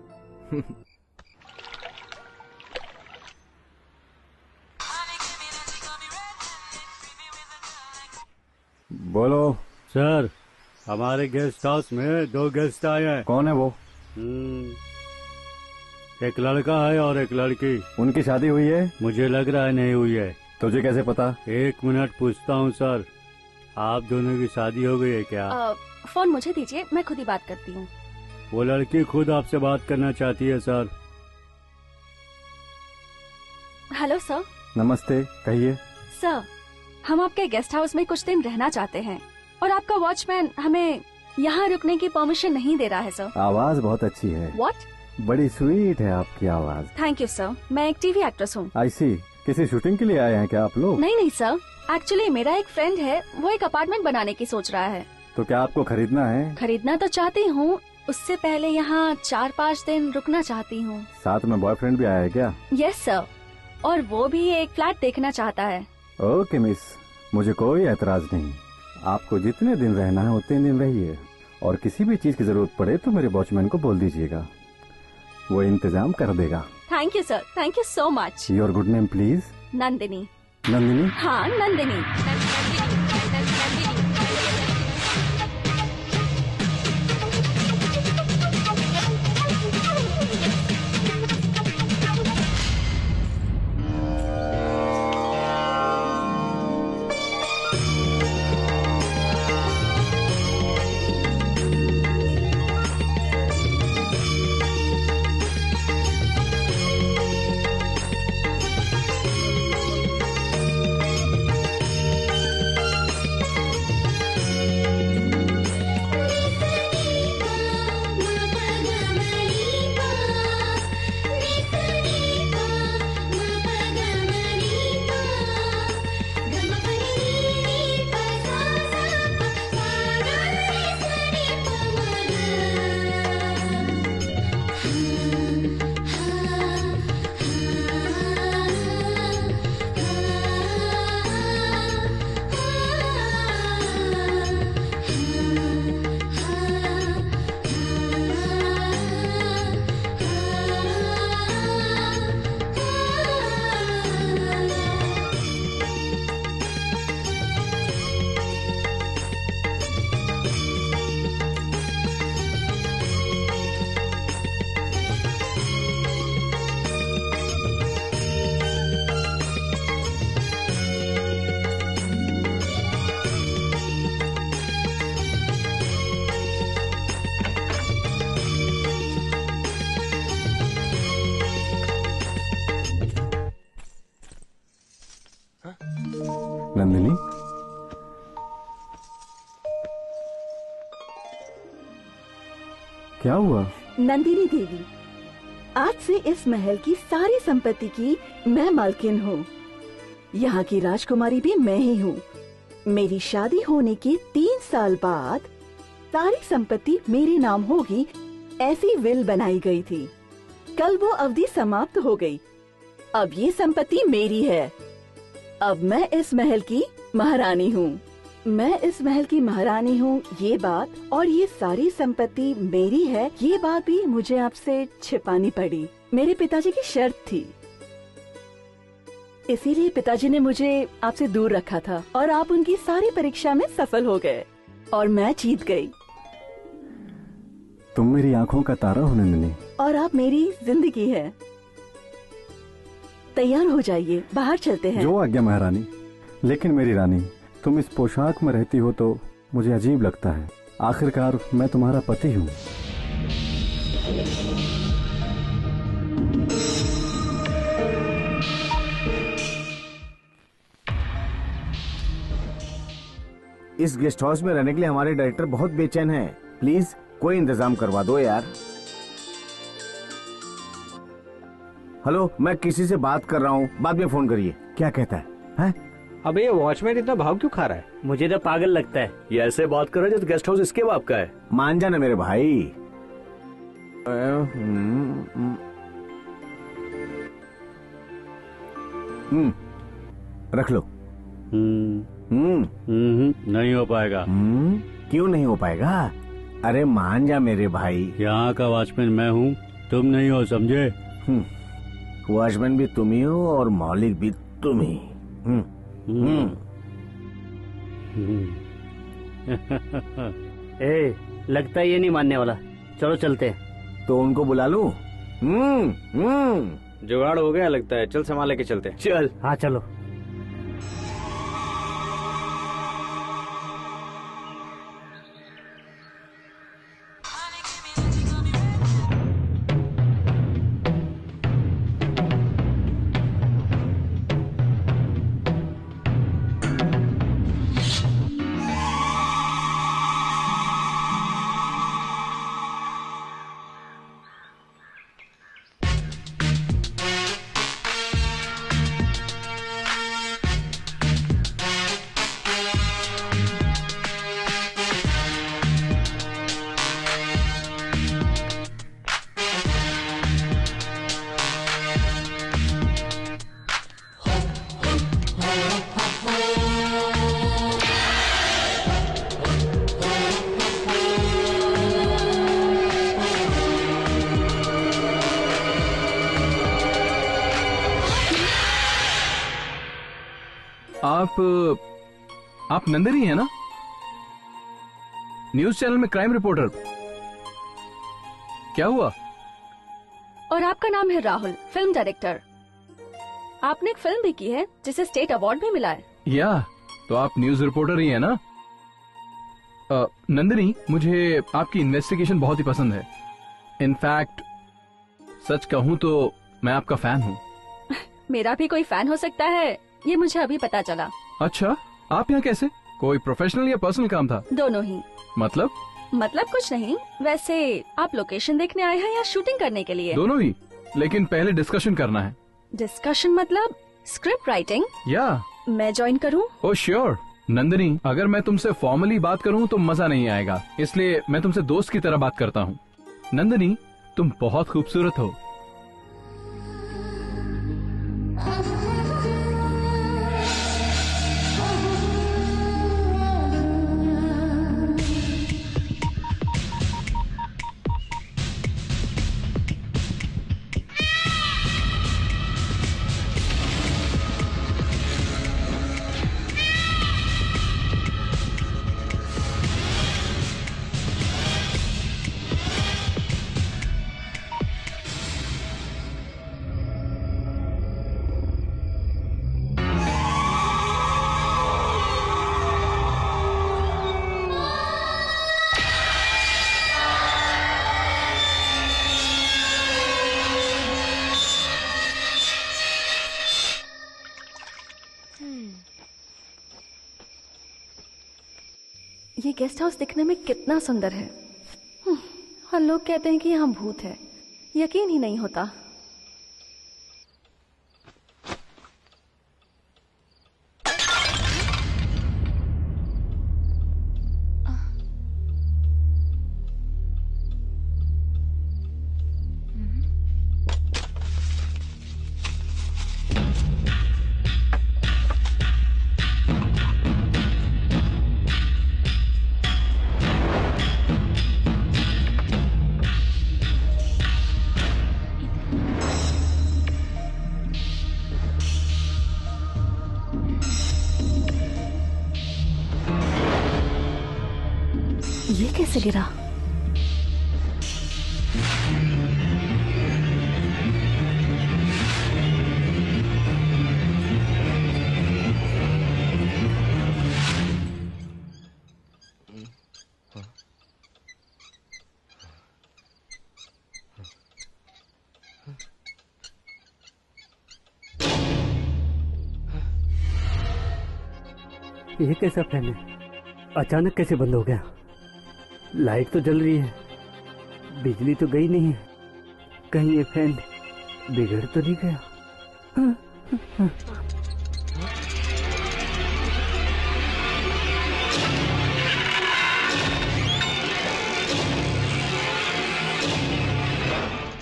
S5: बोलो
S7: सर, हमारे गेस्ट हाउस में 2 गेस्ट आए हैं।
S5: कौन है वो?
S7: एक लड़का है और एक लड़की।
S5: उनकी शादी हुई है?
S7: मुझे लग रहा है नहीं हुई है।
S5: तुझे कैसे पता?
S7: 1 मिनट पूछता हूँ सर, आप दोनों की शादी हो गई है क्या?
S2: फोन मुझे दीजिए, मैं खुद ही बात करती हूँ।
S7: वो लड़की खुद आपसे बात करना चाहती है सर।
S2: Hello sir.
S5: नमस्ते, कहिए।
S2: सर, हम आपके गेस्ट हाउस में कुछ दिन रहना चाहते हैं और आपका वॉचमैन हमें यहाँ रुकने की परमिशन नहीं दे रहा है सर।
S5: आवाज बहुत अच्छी है।
S2: व्हाट?
S5: बड़ी स्वीट है आपकी आवाज।
S2: थैंक यू सर, मैं एक टीवी एक्ट्रेस हूँ।
S5: आई सी, किसी शूटिंग के लिए आए हैं क्या आप लोग?
S2: नहीं सर, एक्चुअली मेरा एक फ्रेंड है, वो एक अपार्टमेंट बनाने की सोच रहा है।
S5: तो क्या आपको खरीदना है?
S2: खरीदना तो चाहती हूँ, उससे पहले यहाँ 4-5 दिन रुकना चाहती हूँ।
S5: साथ में बॉयफ्रेंड भी आया है क्या?
S2: यस सर, और वो भी एक फ्लैट देखना चाहता है।
S5: ओके मिस, मुझे कोई एतराज नहीं। आपको जितने दिन रहना है उतने दिन रहिए, और किसी भी चीज की जरूरत पड़े तो मेरे वॉचमैन को बोल दीजिएगा, वो इंतजाम कर देगा।
S2: Thank you sir, thank you so much.
S5: Your good name please?
S2: Nandini.
S5: Nandini?
S2: हाँ, नंदिनी।
S5: नंदिनी, क्या हुआ?
S13: नंदिनी देवी, आज से इस महल की सारी संपत्ति की मैं मालकिन हूँ। यहाँ की राजकुमारी भी मैं ही हूँ। मेरी शादी होने के 3 साल बाद सारी संपत्ति मेरे नाम होगी, ऐसी विल बनाई गई थी। कल वो अवधि समाप्त हो गई। अब ये संपत्ति मेरी है। अब मैं इस महल की महारानी हूँ। मैं इस महल की महारानी हूँ, ये बात, और ये सारी संपत्ति मेरी है, ये बात भी मुझे आपसे छिपानी पड़ी। मेरे पिताजी की शर्त थी, इसीलिए पिताजी ने मुझे आपसे दूर रखा था, और आप उनकी सारी परीक्षा में सफल हो गए और मैं जीत गई।
S5: तुम मेरी आंखों का तारा हो नंदिनी,
S13: और आप मेरी जिंदगी है। तैयार हो जाइए, बाहर चलते हैं।
S5: जो आज्ञा महारानी। लेकिन मेरी रानी, तुम इस पोशाक में रहती हो तो मुझे अजीब लगता है। आखिरकार मैं तुम्हारा पति हूँ।
S14: इस गेस्ट हाउस में रहने के लिए हमारे डायरेक्टर बहुत बेचैन हैं। प्लीज कोई इंतजाम करवा दो यार। हेलो, मैं किसी से बात कर रहा हूँ, बाद में फोन करिए। क्या कहता है?
S8: अबे ये वॉचमैन इतना भाव क्यों खा रहा है?
S10: मुझे तो पागल लगता है।
S11: ये ऐसे बात कर रहा है जैसे गेस्ट हाउस इसके बाप का है।
S14: मान जाना मेरे भाई। रख लो।
S7: नहीं हो पाएगा।
S14: क्यों नहीं हो पाएगा? अरे मान जा मेरे भाई।
S7: यहाँ का वॉचमैन मैं हूँ, तुम नहीं हो, समझे?
S14: वॉचमैन भी तुम ही हो और मालिक भी तुम ही।
S10: लगता है ये नहीं मानने वाला। चलो चलते।
S14: तो उनको बुला लूं?
S8: जुगाड़ हो गया लगता है, चल सामान लेके चलते।
S10: चल। हाँ चलो।
S6: आप नंदिनी है ना? न्यूज चैनल में क्राइम रिपोर्टर। क्या हुआ?
S2: और आपका नाम है राहुल, फिल्म डायरेक्टर। आपने एक फिल्म भी की है जिसे स्टेट अवार्ड भी मिला है।
S6: या तो आप न्यूज रिपोर्टर ही है ना? नंदिनी, मुझे आपकी इन्वेस्टिगेशन बहुत ही पसंद है। इनफैक्ट सच कहूँ तो मैं आपका फैन हूँ।
S2: मेरा भी कोई फैन हो सकता है, ये मुझे अभी पता चला।
S6: अच्छा, आप यहाँ कैसे? कोई प्रोफेशनल या पर्सनल काम था?
S2: दोनों ही।
S6: मतलब
S2: कुछ नहीं। वैसे आप लोकेशन देखने आए हैं या शूटिंग करने के लिए?
S6: दोनों ही, लेकिन पहले डिस्कशन करना है।
S2: डिस्कशन मतलब स्क्रिप्ट राइटिंग?
S6: या
S2: मैं ज्वाइन करूं?
S6: Oh sure. नंदिनी, अगर मैं तुमसे फॉर्मली बात करूं तो मजा नहीं आएगा, इसलिए मैं तुमसे दोस्त की तरह बात करता हूं। नंदिनी, तुम बहुत खूबसूरत हो।
S2: ये गेस्ट हाउस दिखने में कितना सुंदर है। और लोग कहते हैं कि यहाँ भूत है, यकीन ही नहीं होता। ये कैसे गिरा?
S10: ये कैसा फैन है? अचानक कैसे बंद हो गया? लाइट तो जल रही है, बिजली तो गई नहीं है। कहीं ये फैन बिगड़ तो नहीं गया?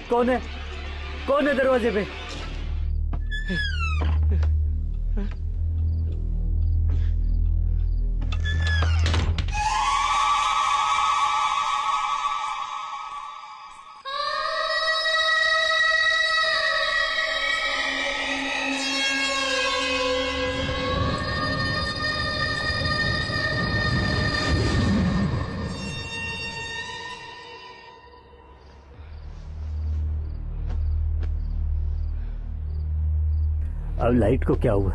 S10: कौन है? कौन है दरवाजे पे? अब लाइट को क्या हुआ?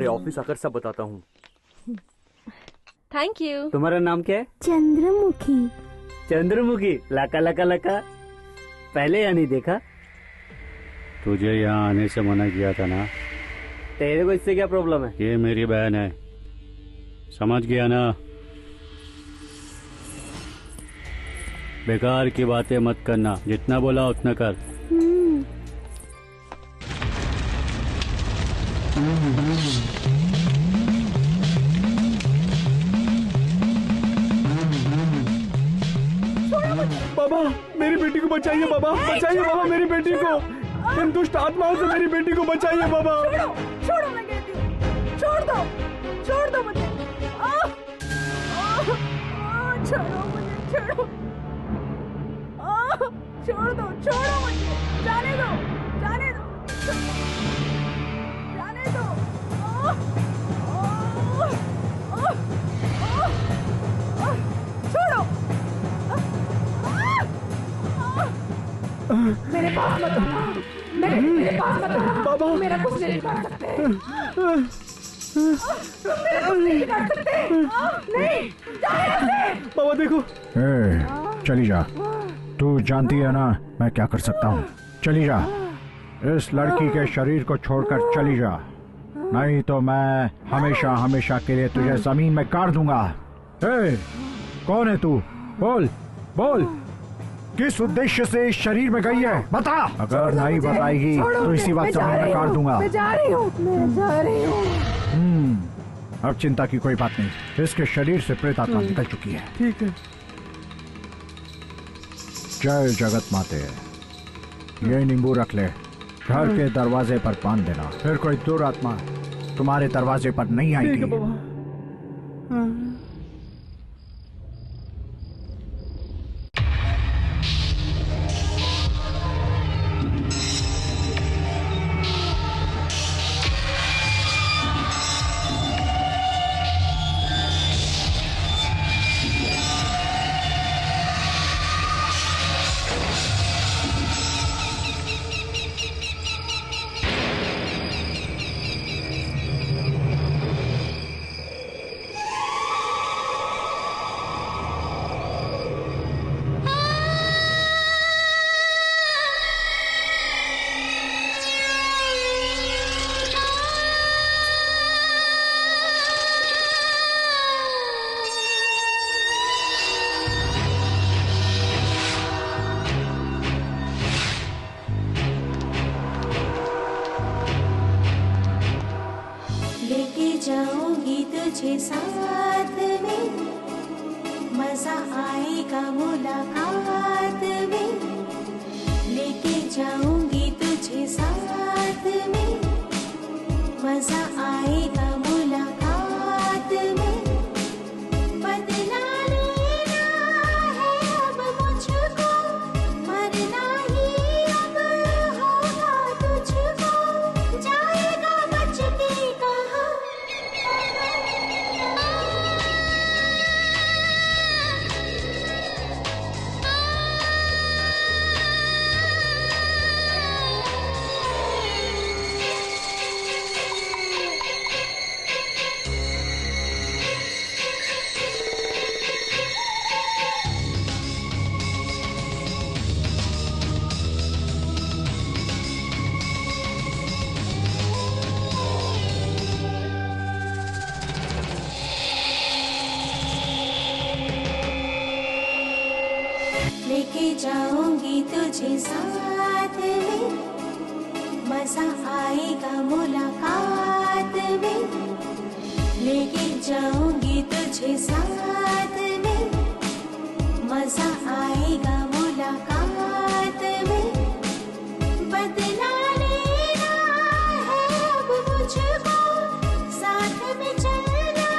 S11: ऑफिस आकर सब बताता हूँ।
S2: Thank you.
S10: तुम्हारा नाम क्या है?
S9: चंद्रमुखी।
S10: चंद्रमुखी, लका लका लका। पहले या नहीं देखा?
S7: तुझे यहाँ आने से मना किया था ना।
S10: तेरे को इससे क्या प्रॉब्लम है?
S7: ये मेरी बहन है, समझ गया ना? बेकार की बातें मत करना, जितना बोला उतना कर।
S1: बाबा मेरी बेटी को बचाइए, बाबा बचाइए, बाबा मेरी बेटी को, इन दुष्ट आत्माओं से मेरी बेटी को बचाइए बाबा।
S12: छोड़ो मैं कहती हूँ, छोड़ दो मुझे, छोड़ो मुझे, छोड़ दो, छोड़ो मुझे, जाने दो, जाने दो, जाने दो। छोड़ो, मेरे पास मत आओ, मेरे पास मत आओ बाबा, मेरा कुछ नहीं कर सकते, मेरा कुछ नहीं कर सकते, नहीं,
S1: बाबा देखो।
S3: चली जा, तू जानती है ना मैं क्या कर सकता हूँ। चली जा, इस लड़की के शरीर को छोड़कर चली जा, नहीं तो मैं हमेशा हमेशा के लिए तुझे जमीन में काट दूंगा। कौन है तू? बोल बोल, किस उद्देश्य से इस शरीर में गई है, बता। अगर नहीं बताएगी तो इसी वक्त जमीन में काट दूंगा।
S12: मैं जा रही हूँ, मैं जा रही हूँ।
S3: अब चिंता की कोई बात नहीं, इसके शरीर से प्रेत आत्मा निकल चुकी है।
S1: ठीक है।
S3: जय जगत माते। ये नींबू रख ले, घर के दरवाजे पर बांध देना, फिर कोई दुरात्मा तुम्हारे दरवाजे पर नहीं आएगी।
S1: ठीक है बाबा।
S12: जाऊंगी तुझे साथ में, मजा आएगा मुलाकात में,
S16: लेके जाऊंगी तुझे साथ में, मजा आएगा मुलाकात में। लेके जाऊंगी तुझे साथ में, मजा आएगा मुलाकात में। बदला लेना है अब मुझको, साथ में चलना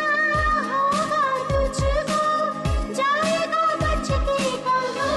S16: होगा तुझको, जाएगा बच के कहाँ।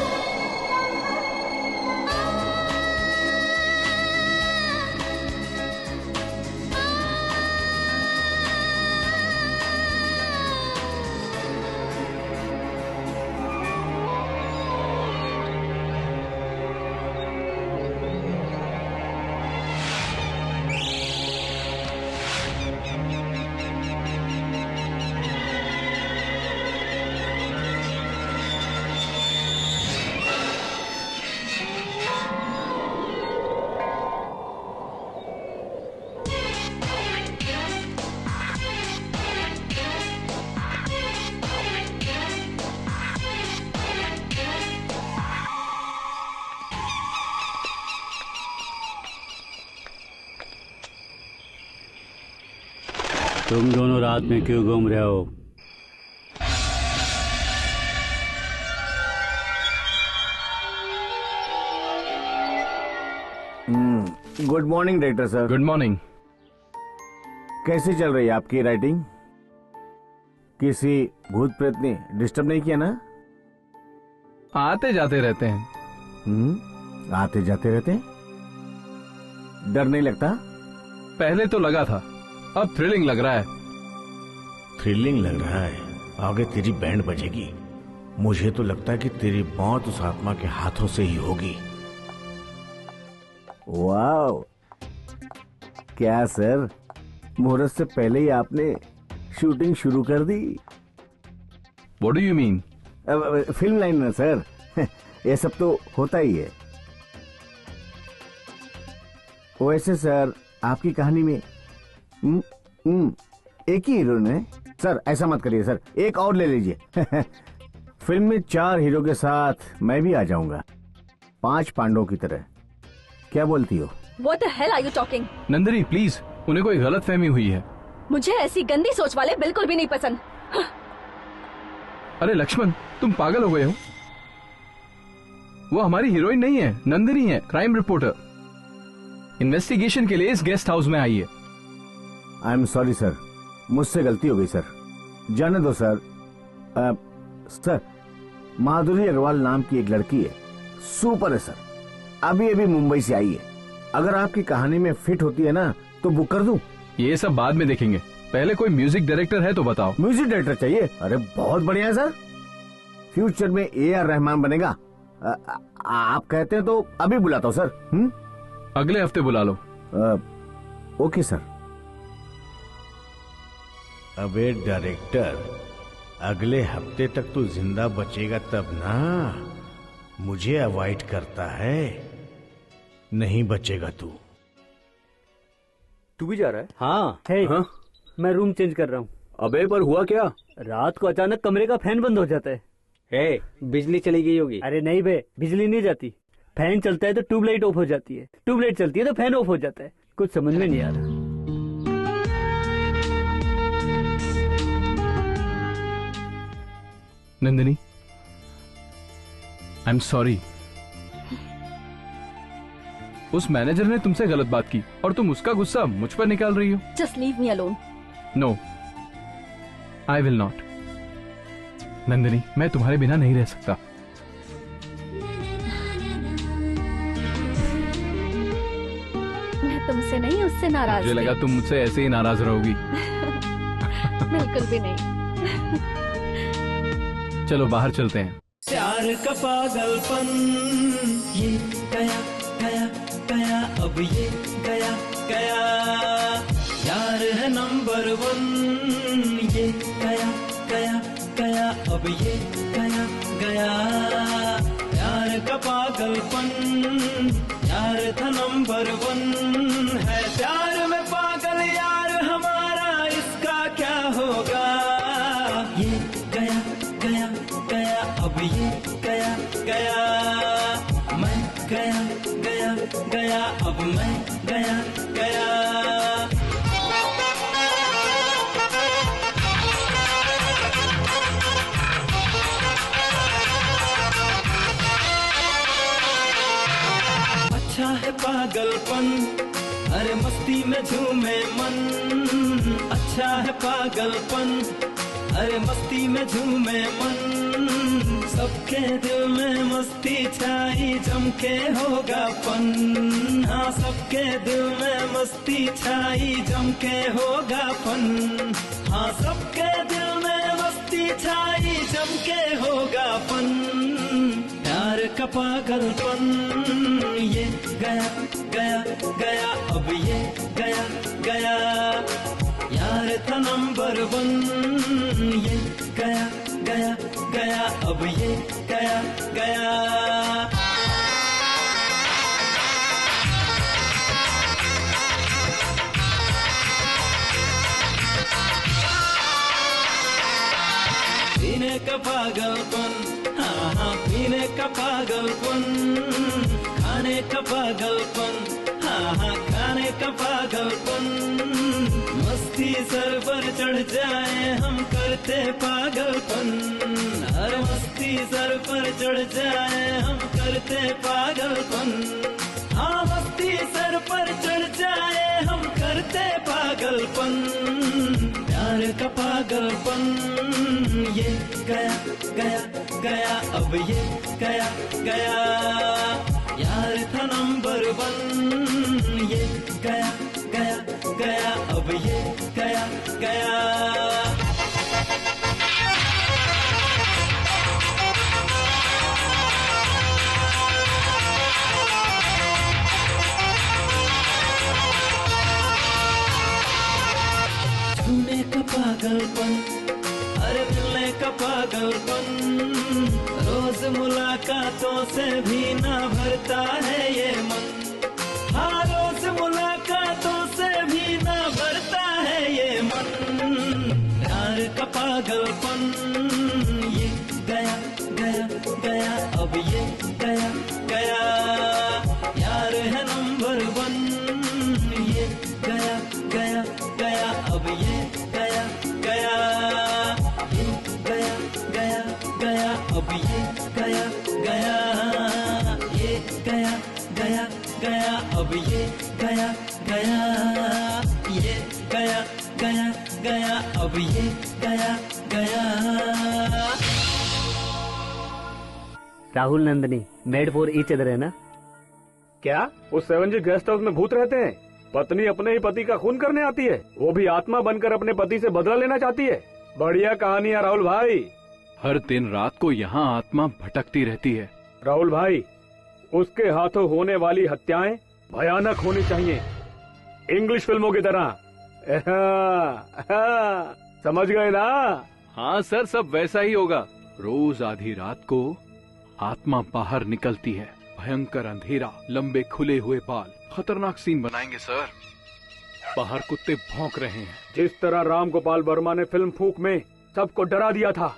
S7: तुम दोनों रात में क्यों घूम रहे हो?
S14: Good morning director sir.
S6: Good morning.
S14: कैसी चल रही है आपकी राइटिंग? किसी भूत प्रेत ने डिस्टर्ब नहीं किया ना?
S6: आते जाते रहते हैं।
S14: आते जाते रहते हैं? डर नहीं लगता?
S6: पहले तो लगा था, अब थ्रिलिंग लग रहा है।
S14: थ्रिलिंग लग रहा है? आगे तेरी बैंड बजेगी। मुझे तो लगता है कि तेरी मौत उस आत्मा के हाथों से ही होगी। वाओ, क्या सर, मुहूर्त से पहले ही आपने शूटिंग शुरू कर दी।
S6: What do you mean?
S14: Film line में सर, ये सब तो होता ही है। वैसे सर, आपकी कहानी में एक ही हीरोइन है सर। ऐसा मत करिए सर, एक और ले लीजिए। फिल्म में 4 हीरो के साथ मैं भी आ जाऊंगा, 5 पांडवों की तरह। क्या बोलती हो?
S2: What the hell are you talking?
S6: Nandini please, उन्हें कोई गलत फहमी हुई है।
S2: मुझे ऐसी गंदी सोच वाले बिल्कुल भी नहीं पसंद।
S6: अरे लक्ष्मण, तुम पागल हो गए हो। वो हमारी हीरोइन नहीं है, नंदिनी है, क्राइम रिपोर्टर। इन्वेस्टिगेशन के लिए इस गेस्ट हाउस में आई है।
S14: आई एम सॉरी सर, मुझसे गलती हो गई सर। जाने दो सर। सर, माधुरी अग्रवाल नाम की एक लड़की है, सुपर है सर। अभी अभी मुंबई से आई है। अगर आपकी कहानी में फिट होती है ना तो बुक कर दूं।
S6: ये सब बाद में देखेंगे, पहले कोई म्यूजिक डायरेक्टर है तो बताओ।
S14: म्यूजिक डायरेक्टर चाहिए? अरे बहुत बढ़िया है सर, फ्यूचर में AR रहमान बनेगा। आप कहते हैं तो अभी बुलाता हूँ सर।
S6: अगले हफ्ते बुला लो।
S14: Okay sir. अबे डायरेक्टर, अगले हफ्ते तक तो जिंदा बचेगा तब ना। मुझे अवॉइड करता है, नहीं बचेगा तू।
S11: तू भी जा रहा है?
S10: हाँ है। हाँ? मैं रूम चेंज कर रहा हूँ।
S11: अबे पर हुआ क्या?
S10: रात को अचानक कमरे का फैन बंद हो जाता है।
S11: बिजली चली गई होगी।
S10: अरे नहीं बे, बिजली नहीं जाती। फैन चलता है तो ट्यूबलाइट ऑफ हो जाती है, ट्यूबलाइट चलती है तो फैन ऑफ हो जाता है। कुछ समझ में नहीं आ रहा।
S6: Nandini, I am sorry. उस मैनेजर ने तुमसे गलत बात की और तुम उसका गुस्सा मुझ पर निकाल रही हो।
S2: Just leave me alone.
S6: No, I will not. Nandini, मैं तुम्हारे बिना नहीं रह सकता।
S2: मैं तुमसे नहीं, उससे नाराज।
S6: मुझे लगा तुम मुझसे ऐसे ही नाराज रहोगी।
S2: बिल्कुल भी नहीं।
S6: चलो बाहर चलते हैं।
S17: प्यार का पागलपन ये गया गया गया, अब ये गया गया। यार है नंबर 1 ये गया गया गया, अब ये गया गया। यार का पागलपन, यार था नंबर 1। है प्यार में पागल यार हमारा, इसका क्या होगा। ये गया गया गया, अब ये गया गया। गया गया गया अब मैं गया गया। अच्छा है पागलपन, अरे मस्ती में झूमे मन। अच्छा है पागलपन, अरे मस्ती में झूमे मन। सबके दिल में मस्ती छाई जमके होगा फन। हाँ सबके दिल में मस्ती छाई जमके होगा फन। हाँ सबके दिल में मस्ती छाई जमके होगा फन। प्यार का पागलपन ये गया गया गया अब ये गया गया। यार था नंबर 1 ये गया गया गया अब ये गया गया। पीने का पागलपन, हाँ हाँ पीने का पागलपन। खाने का पागलपन, हाँ हाँ खाने का पागलपन। मस्ती सर पर चढ़ जाए हम करते पागलपन। हर मस्ती सर पर चढ़ जाए हम करते पागलपन। हाँ मस्ती सर पर चढ़ जाए हम करते पागलपन। प्यार का पागलपन ये गया गया गया अब ये गया गया। यार था नंबर 1 ये गया गया गया अब ये गया गया। छूने का पागलपन, अरे मिलने का पागलपन। रोज मुलाकातों से भी ना भरता है ये मन। हाँ रोज मुलाकातों से भी ना भरता है ये मन। प्यार का पागलपन ये गया गया गया अब ये गया गया। यार है नंबर 1 ये गया गया गया अब ये गया गया। ये गया गया गया अब ये गया गया। ये गया गया गया अब ये गया गया। ये गया गया गया अब ये गया गया।
S10: Rahul Nandini made for each other है ना?
S1: क्या उस 7G गेस्ट हाउस में भूत रहते हैं? पत्नी अपने ही पति का खून करने आती है, वो भी आत्मा बनकर अपने पति से बदला लेना चाहती है। बढ़िया कहानी है राहुल भाई।
S6: हर दिन रात को यहाँ आत्मा भटकती रहती है।
S1: राहुल भाई उसके हाथों होने वाली हत्याएं भयानक होनी चाहिए, इंग्लिश फिल्मों की तरह। समझ गए ना?
S6: हाँ सर सब वैसा ही होगा। रोज आधी रात को आत्मा बाहर निकलती है, भयंकर अंधेरा, लंबे खुले हुए बाल, खतरनाक सीन बनाएंगे सर। बाहर कुत्ते भौंक रहे हैं।
S1: जिस तरह राम गोपाल वर्मा ने फिल्म फूंक में सबको डरा दिया था,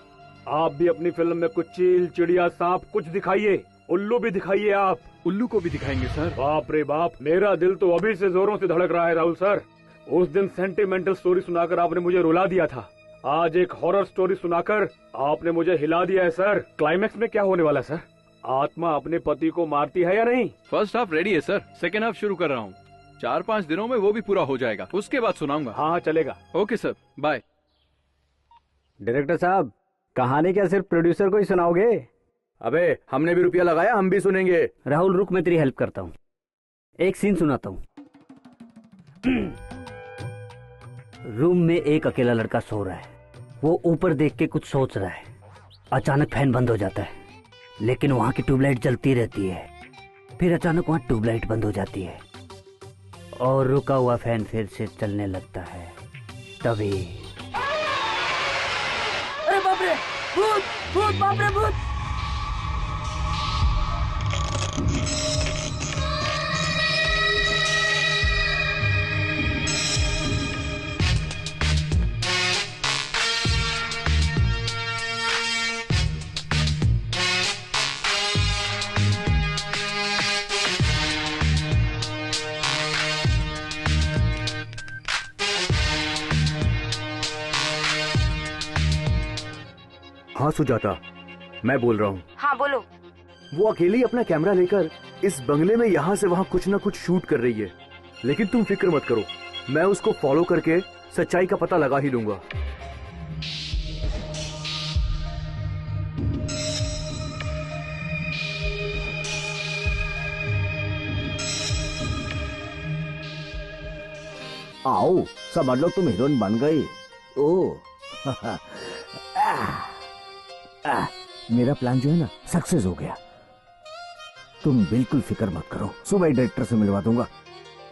S1: आप भी अपनी फिल्म में कुछ चील, चिड़िया, सांप कुछ दिखाइए। उल्लू भी दिखाइए। आप
S6: उल्लू को भी दिखाएंगे सर?
S1: बाप रे बाप, मेरा दिल तो अभी से जोरों से धड़क रहा है राहुल सर। उस दिन सेंटिमेंटल स्टोरी सुनाकर आपने मुझे रुला दिया था, आज एक हॉरर स्टोरी सुनाकर आपने मुझे हिला दिया है सर। क्लाइमेक्स में क्या होने वाला है सर? आत्मा अपने पति को मारती है या नहीं?
S6: फर्स्ट हाफ रेडी है सर, सेकेंड हाफ शुरू कर रहा हूँ। 4-5 दिनों में वो भी पूरा हो जाएगा, उसके बाद सुनाऊंगा।
S1: हाँ चलेगा।
S6: Okay sir, bye.
S10: डायरेक्टर साहब कहानी क्या सिर्फ प्रोड्यूसर को ही सुनाओगे?
S11: अबे हमने भी रुपया लगाया, हम भी सुनेंगे।
S10: राहुल रुक, मैं तेरी हेल्प करता हूँ। एक सीन सुनाता हूँ। रूम में एक अकेला लड़का सो रहा है। वो ऊपर देख के कुछ सोच रहा है। अचानक फैन बंद हो जाता है, लेकिन वहां की ट्यूबलाइट जलती रहती है। फिर अचानक वहां ट्यूबलाइट बंद हो जाती है और रुका हुआ फैन फिर से चलने लगता है। तभी
S12: अरे बाप रे, भूत भूत, बाप रे भूत।
S11: उपहास हो जाता। मैं बोल रहा हूँ।
S9: हाँ बोलो।
S11: वो अकेली अपना कैमरा लेकर इस बंगले में यहाँ से वहाँ कुछ ना कुछ शूट कर रही है, लेकिन तुम फिक्र मत करो, मैं उसको फॉलो करके सच्चाई का पता लगा ही लूंगा।
S14: आओ समझ लो तुम हीरोइन बन गई। ओ मेरा प्लान जो है ना सक्सेस हो गया। तुम बिल्कुल फिक्र मत करो, सुबह डायरेक्टर से मिलवा दूंगा।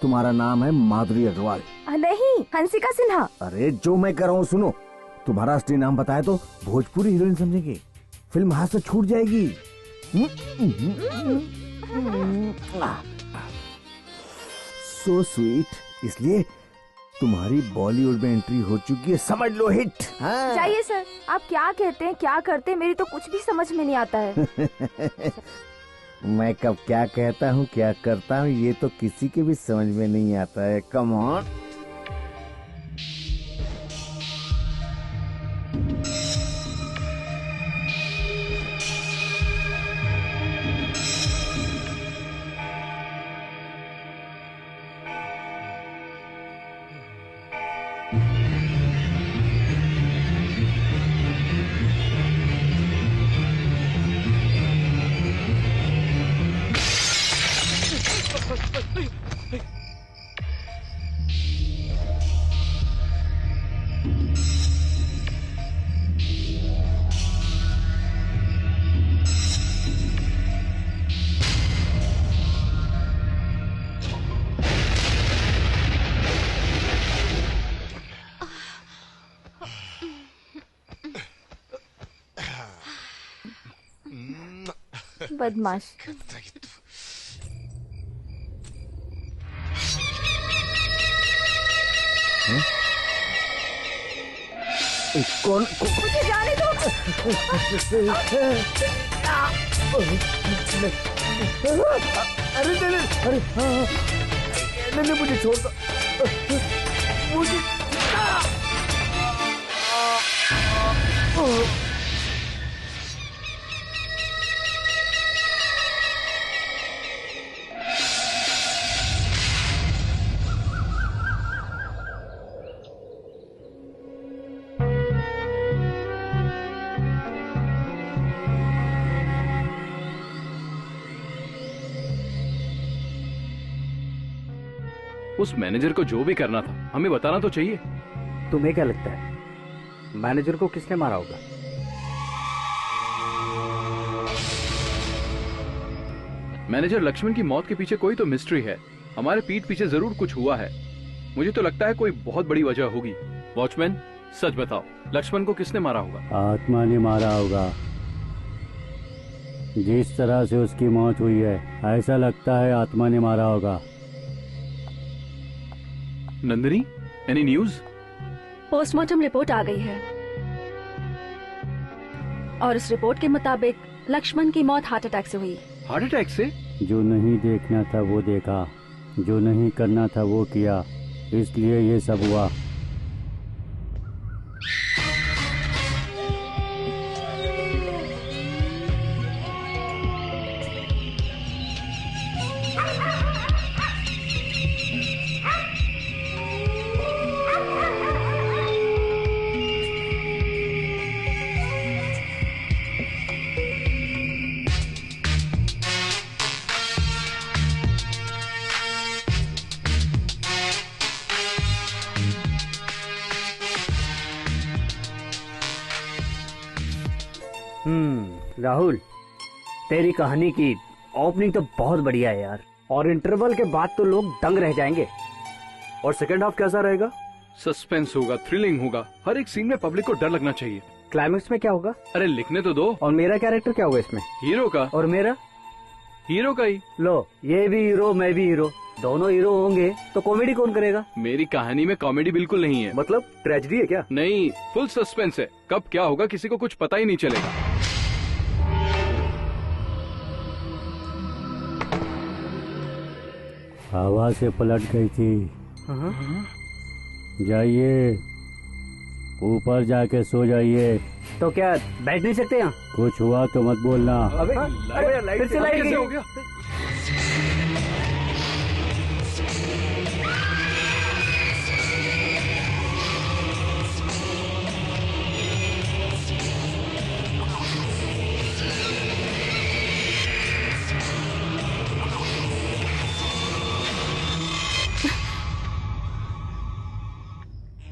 S14: तुम्हारा नाम है माधुरी अग्रवाल।
S9: नहीं, हंसिका सिन्हा।
S14: अरे जो मैं कर रहा हूँ सुनो, तुम्हारा असली नाम बताया तो भोजपुरी हीरोइन समझेंगे, फिल्म हाथ से छूट जाएगी। So sweet. इसलिए तुम्हारी बॉलीवुड में एंट्री हो चुकी है, समझ लो हिट। हाँ।
S9: जाइए सर, आप क्या कहते हैं क्या करते हैं मेरी तो कुछ भी समझ में नहीं आता है।
S14: मैं कब क्या कहता हूँ क्या करता हूँ ये तो किसी के भी समझ में नहीं आता है। Come on.
S9: बदमाश।
S14: कौन
S9: मुझे जाने दो।
S14: अरे अरे नहीं मुझे छोड़ दो। मुझे
S6: उस मैनेजर को जो भी करना था हमें बताना तो चाहिए।
S10: तुम्हें क्या लगता है मैनेजर को किसने मारा होगा?
S6: मैनेजर लक्ष्मण की मौत के पीछे कोई तो मिस्ट्री है। हमारे पीठ पीछे जरूर कुछ हुआ है। मुझे तो लगता है कोई बहुत बड़ी वजह होगी। वॉचमैन सच बताओ, लक्ष्मण को किसने मारा होगा?
S7: आत्मा ने मारा होगा। जिस तरह से उसकी मौत हुई है ऐसा लगता है आत्मा ने मारा होगा।
S6: Nandini, any news?
S2: Postmortem report आ गई है और उस रिपोर्ट के मुताबिक लक्ष्मण की मौत हार्ट अटैक से हुई।
S6: हार्ट अटैक से?
S7: जो नहीं देखना था वो देखा, जो नहीं करना था वो किया, इसलिए ये सब हुआ।
S10: राहुल, तेरी कहानी की ओपनिंग तो बहुत बढ़िया है यार, और इंटरवल के बाद तो लोग दंग रह जाएंगे।
S11: और सेकंड हाफ कैसा रहेगा?
S6: सस्पेंस होगा, थ्रिलिंग होगा, हर एक सीन में पब्लिक को डर लगना चाहिए।
S10: क्लाइमेक्स में क्या होगा?
S6: अरे लिखने तो दो।
S10: और मेरा कैरेक्टर क्या होगा इसमें?
S6: हीरो का।
S10: और मेरा?
S6: हीरो का ही।
S10: लो, ये भी हीरो मैं भी हीरो, दोनों हीरो होंगे तो कॉमेडी कौन करेगा?
S6: मेरी कहानी में कॉमेडी बिल्कुल नहीं है।
S11: मतलब ट्रेजेडी है क्या?
S6: नहीं, फुल सस्पेंस है। कब क्या होगा किसी को कुछ पता ही नहीं चलेगा।
S7: हवा से पलट गई थी। जाइए ऊपर जाके सो जाइए।
S10: तो क्या बैठ नहीं सकते यहाँ?
S7: कुछ हुआ तो मत बोलना।
S10: अबे फिर से लाइट गई।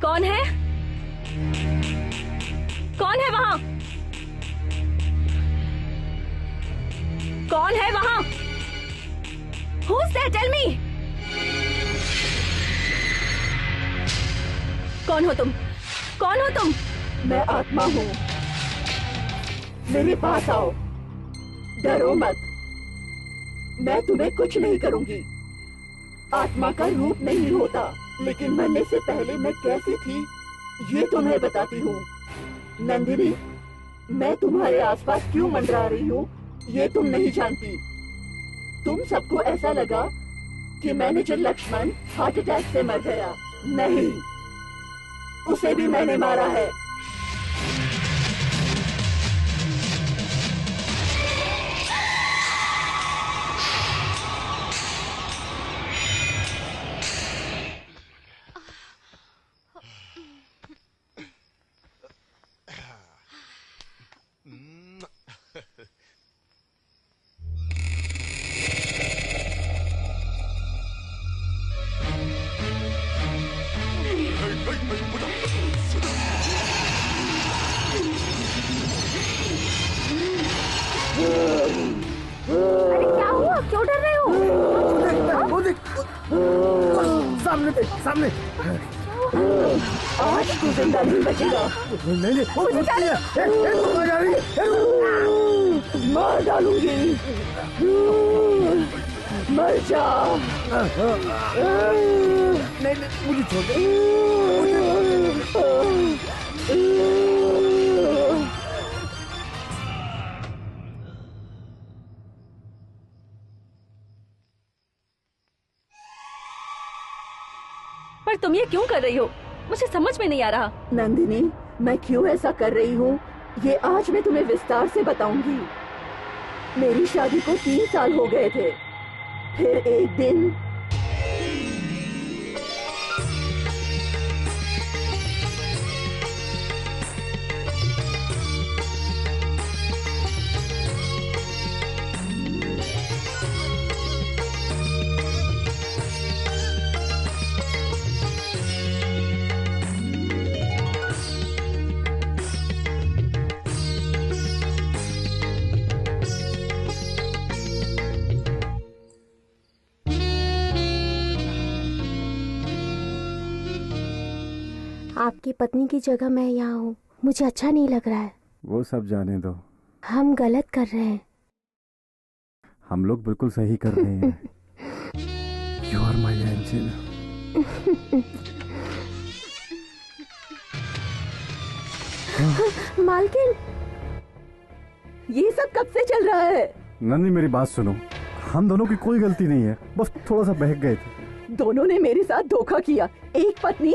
S2: कौन है? कौन है वहां? कौन है वहां? Who's there? Tell me. कौन हो तुम? कौन हो तुम?
S13: मैं आत्मा हूँ। मेरे पास आओ, डरो मत। मैं तुम्हें कुछ नहीं करूंगी। आत्मा का रूप नहीं होता, लेकिन मरने से पहले मैं कैसी थी ये तुम्हें बताती हूँ। नंदिनी, मैं तुम्हारे आसपास क्यों मंडरा रही हूँ ये तुम नहीं जानती। तुम सबको ऐसा लगा कि मैनेजर लक्ष्मण हार्ट अटैक से मर गया। नहीं, उसे भी मैंने मारा है।
S9: अरे क्या हुआ? क्यों डर रहे हो?
S14: वो देख, सामने देख, सामने।
S13: आज तू जिंदा नहीं बचेगा।
S14: नहीं, वो कुत्ती है। कहाँ जा रही है?
S13: मार डालूंगी। मर जा।
S14: नहीं, मुझे छोड़ दे।
S2: पर तुम ये क्यों कर रही हो? मुझे समझ में नहीं आ रहा।
S13: नंदिनी, मैं क्यों ऐसा कर रही हूँ ये आज मैं तुम्हें विस्तार से बताऊंगी। मेरी शादी को 3 साल हो गए थे। फिर एक दिन
S9: आपकी पत्नी की जगह मैं यहाँ हूँ, मुझे अच्छा नहीं लग रहा है।
S5: वो सब जाने दो,
S9: हम गलत कर रहे हैं।
S5: हम लोग बिल्कुल सही कर रहे हैं। You are my angel.
S9: मालकिन,
S13: ये सब कब से चल रहा है?
S5: नंदी, मेरी बात सुनो। हम दोनों की कोई गलती नहीं है, बस थोड़ा सा बहक गए थे।
S13: दोनों ने मेरे साथ धोखा किया। एक पत्नी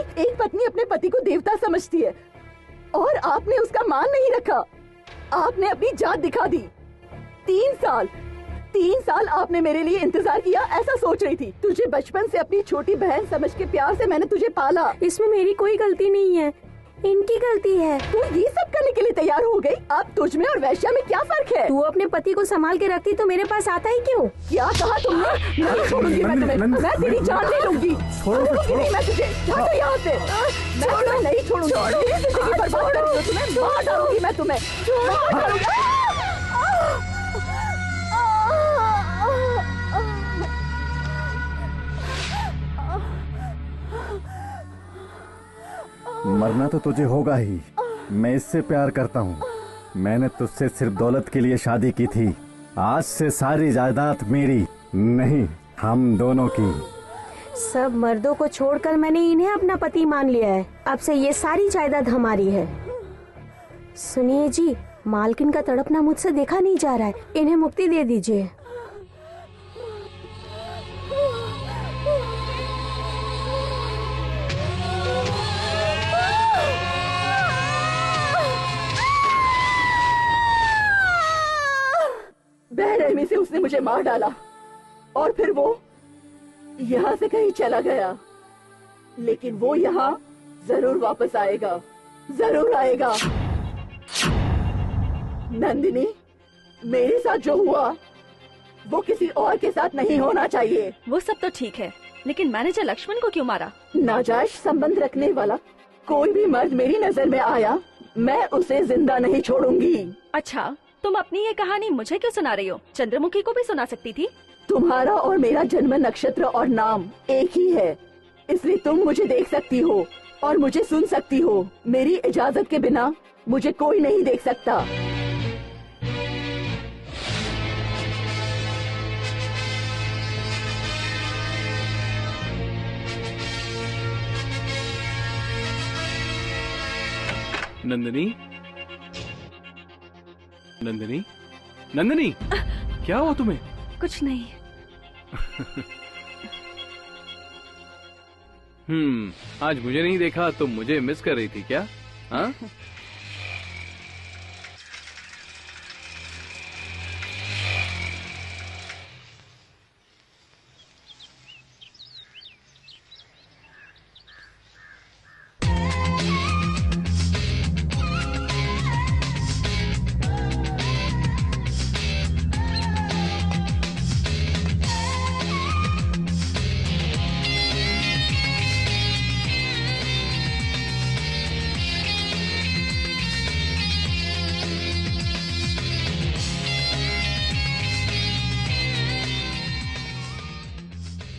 S13: अपने पति को देवता समझती है और आपने उसका मान नहीं रखा। आपने अपनी जात दिखा दी। 3 साल आपने मेरे लिए इंतजार किया, ऐसा सोच रही थी। तुझे बचपन से अपनी छोटी बहन समझ के प्यार से मैंने तुझे पाला।
S9: इसमें मेरी कोई गलती नहीं है, इनकी गलती है।
S13: तू ये सब करने के लिए तैयार हो गई? अब तुझ में और वैश्या में क्या फर्क है?
S9: तू अपने पति को संभाल के रखती तो मेरे पास आता ही क्यों?
S13: क्या कहा तुमने? नहीं छोड़ूंगी मैं तुम्हें। मैं तेरी जान ले लूंगी। छोड़ूंगी नहीं मैं तुझे। हटो यहाँ से। मैं तुम्हें नहीं छोड़ूंगी। मेरी जिंदगी बर्बाद कर दो तुम्हें। मार डालूंगी मैं तुम्हें। मार डालूंगी।
S5: मरना तो तुझे होगा ही। मैं इससे प्यार करता हूँ। मैंने तुझसे सिर्फ दौलत के लिए शादी की थी। आज से सारी जायदाद मेरी नहीं, हम दोनों की।
S9: सब मर्दों को छोड़कर मैंने इन्हें अपना पति मान लिया है। अब से ये सारी जायदाद हमारी है। सुनिए जी, मालकिन का तड़पना मुझसे देखा नहीं जा रहा है, इन्हें मुक्ति दे दीजिए।
S13: मुझे मार डाला और फिर वो यहाँ से कहीं चला गया, लेकिन वो यहाँ जरूर वापस आएगा, जरूर आएगा। नंदिनी, मेरे साथ जो हुआ वो किसी और के साथ नहीं होना चाहिए।
S2: वो सब तो ठीक है, लेकिन मैनेजर लक्ष्मण को क्यों मारा?
S13: नाजायज संबंध रखने वाला कोई भी मर्द मेरी नजर में आया, मैं उसे जिंदा नहीं छोड़ूंगी।
S2: अच्छा, तुम अपनी ये कहानी मुझे क्यों सुना रही हो? चंद्रमुखी को भी सुना सकती थी।
S13: तुम्हारा और मेरा जन्म नक्षत्र और नाम एक ही है, इसलिए तुम मुझे देख सकती हो और मुझे सुन सकती हो। मेरी इजाजत के बिना मुझे कोई नहीं देख सकता।
S6: नंदिनी, नंदिनी, नंदिनी, क्या हुआ तुम्हें?
S2: कुछ नहीं।
S6: आज मुझे नहीं देखा तो मुझे मिस कर रही थी क्या? हाँ?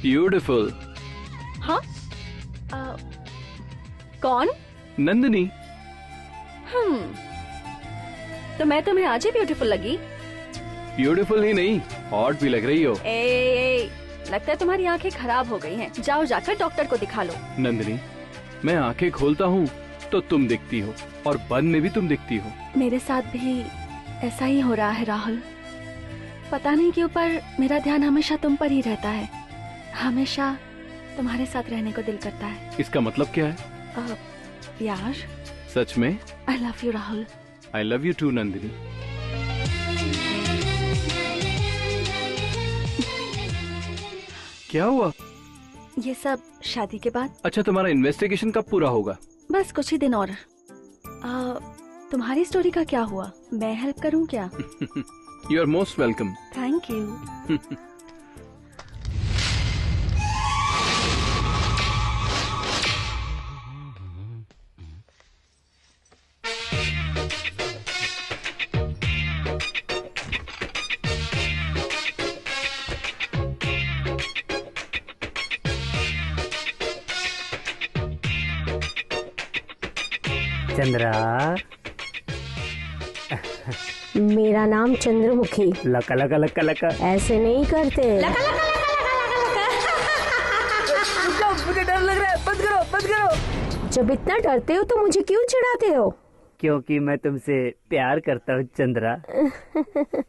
S6: ब्यूटिफुल।
S2: हाँ? कौन?
S6: नंदिनी।
S2: तो मैं तुम्हें आज ही ब्यूटीफुल लगी?
S6: ब्यूटीफुल ही नहीं, हॉट भी लग रही हो।
S2: लगता है तुम्हारी आंखें खराब हो गई हैं। जाओ जाकर डॉक्टर को दिखा लो।
S6: नंदिनी, मैं आंखें खोलता हूँ तो तुम दिखती हो और बंद में भी तुम दिखती हो।
S2: मेरे साथ भी ऐसा ही हो रहा है राहुल। पता नहीं क्यों, पर मेरा ध्यान हमेशा तुम पर ही रहता है। हमेशा तुम्हारे साथ रहने को दिल करता है।
S6: इसका मतलब क्या है?
S2: यार,
S6: सच में?
S2: I love you Rahul.
S6: I love you too Nandini. क्या हुआ?
S2: ये सब शादी के बाद।
S6: अच्छा, तुम्हारा इन्वेस्टिगेशन कब पूरा होगा?
S2: बस कुछ ही दिन और। तुम्हारी स्टोरी का क्या हुआ? मैं हेल्प करूं क्या?
S6: You are most welcome.
S2: Thank you.
S10: Chandra,
S9: मेरा नाम चंद्रमुखी।
S10: लका लका लका लका।
S9: ऐसे नहीं करते।
S10: लका लका लका लका। मुझे डर लग रहा है, बंद करो बंद करो।
S9: जब इतना डरते हो तो मुझे क्यों चिढ़ाते हो?
S10: क्योंकि मैं तुमसे प्यार करता हूँ चंद्रा।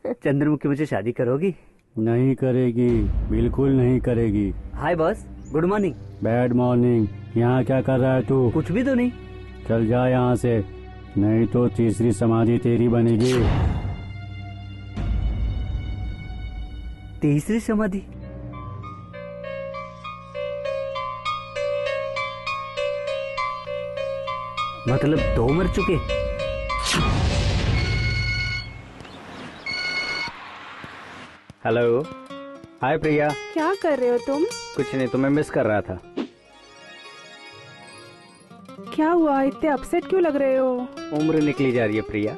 S10: चंद्रमुखी, मुझे शादी करोगी?
S7: नहीं करेगी, बिल्कुल नहीं करेगी।
S10: Hi boss, good morning.
S7: Bad morning. यहाँ क्या कर रहा है तू?
S10: कुछ भी तो नहीं।
S7: चल जा यहाँ से, नहीं तो तीसरी समाधि तेरी बनेगी।
S10: तीसरी समाधि? मतलब 2 मर चुके?
S18: हेलो, हाय प्रिया।
S19: क्या कर रहे हो तुम?
S18: कुछ नहीं, तुम्हें मिस कर रहा था।
S19: क्या हुआ, इतने अपसेट क्यों लग रहे हो?
S18: उम्र निकली जा रही है प्रिया।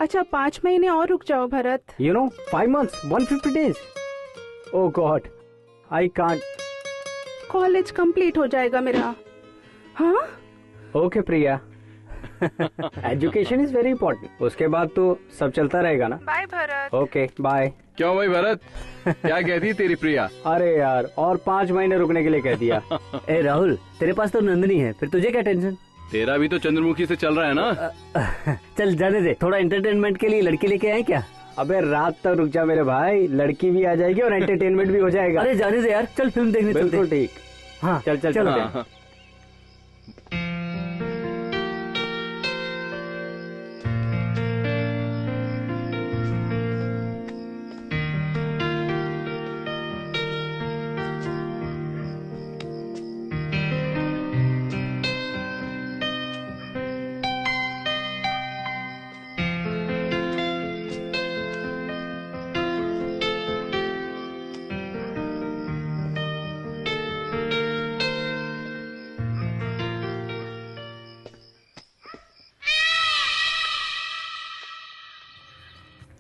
S19: अच्छा, 5 महीने और रुक जाओ Bharat.
S18: You know 5 months 150 days। Oh god, I can't.
S19: College complete हो जाएगा मेरा। हाँ?
S18: Okay Priya, education is very important. उसके बाद तो सब चलता रहेगा ना।
S19: बाय भरत।
S18: Okay bye.
S6: क्यों भाई भरत, क्या कहती तेरी प्रिया?
S18: अरे यार, और 5 महीने रुकने के लिए कह दिया।
S10: ए राहुल, तेरे पास तो नंदिनी है, फिर तुझे क्या टेंशन?
S6: तेरा भी तो चंद्रमुखी से चल रहा है ना।
S10: चल जाने दे, थोड़ा एंटरटेनमेंट के लिए लड़की लेके आए क्या?
S18: अबे रात तक रुक जा मेरे भाई, लड़की भी आ जाएगी और एंटरटेनमेंट भी हो जाएगा।
S10: अरे जाने दे यार, चल फिल्म देखने चलते।
S18: बिल्कुल ठीक।
S10: हाँ
S18: चल चल
S10: चल।
S18: चल।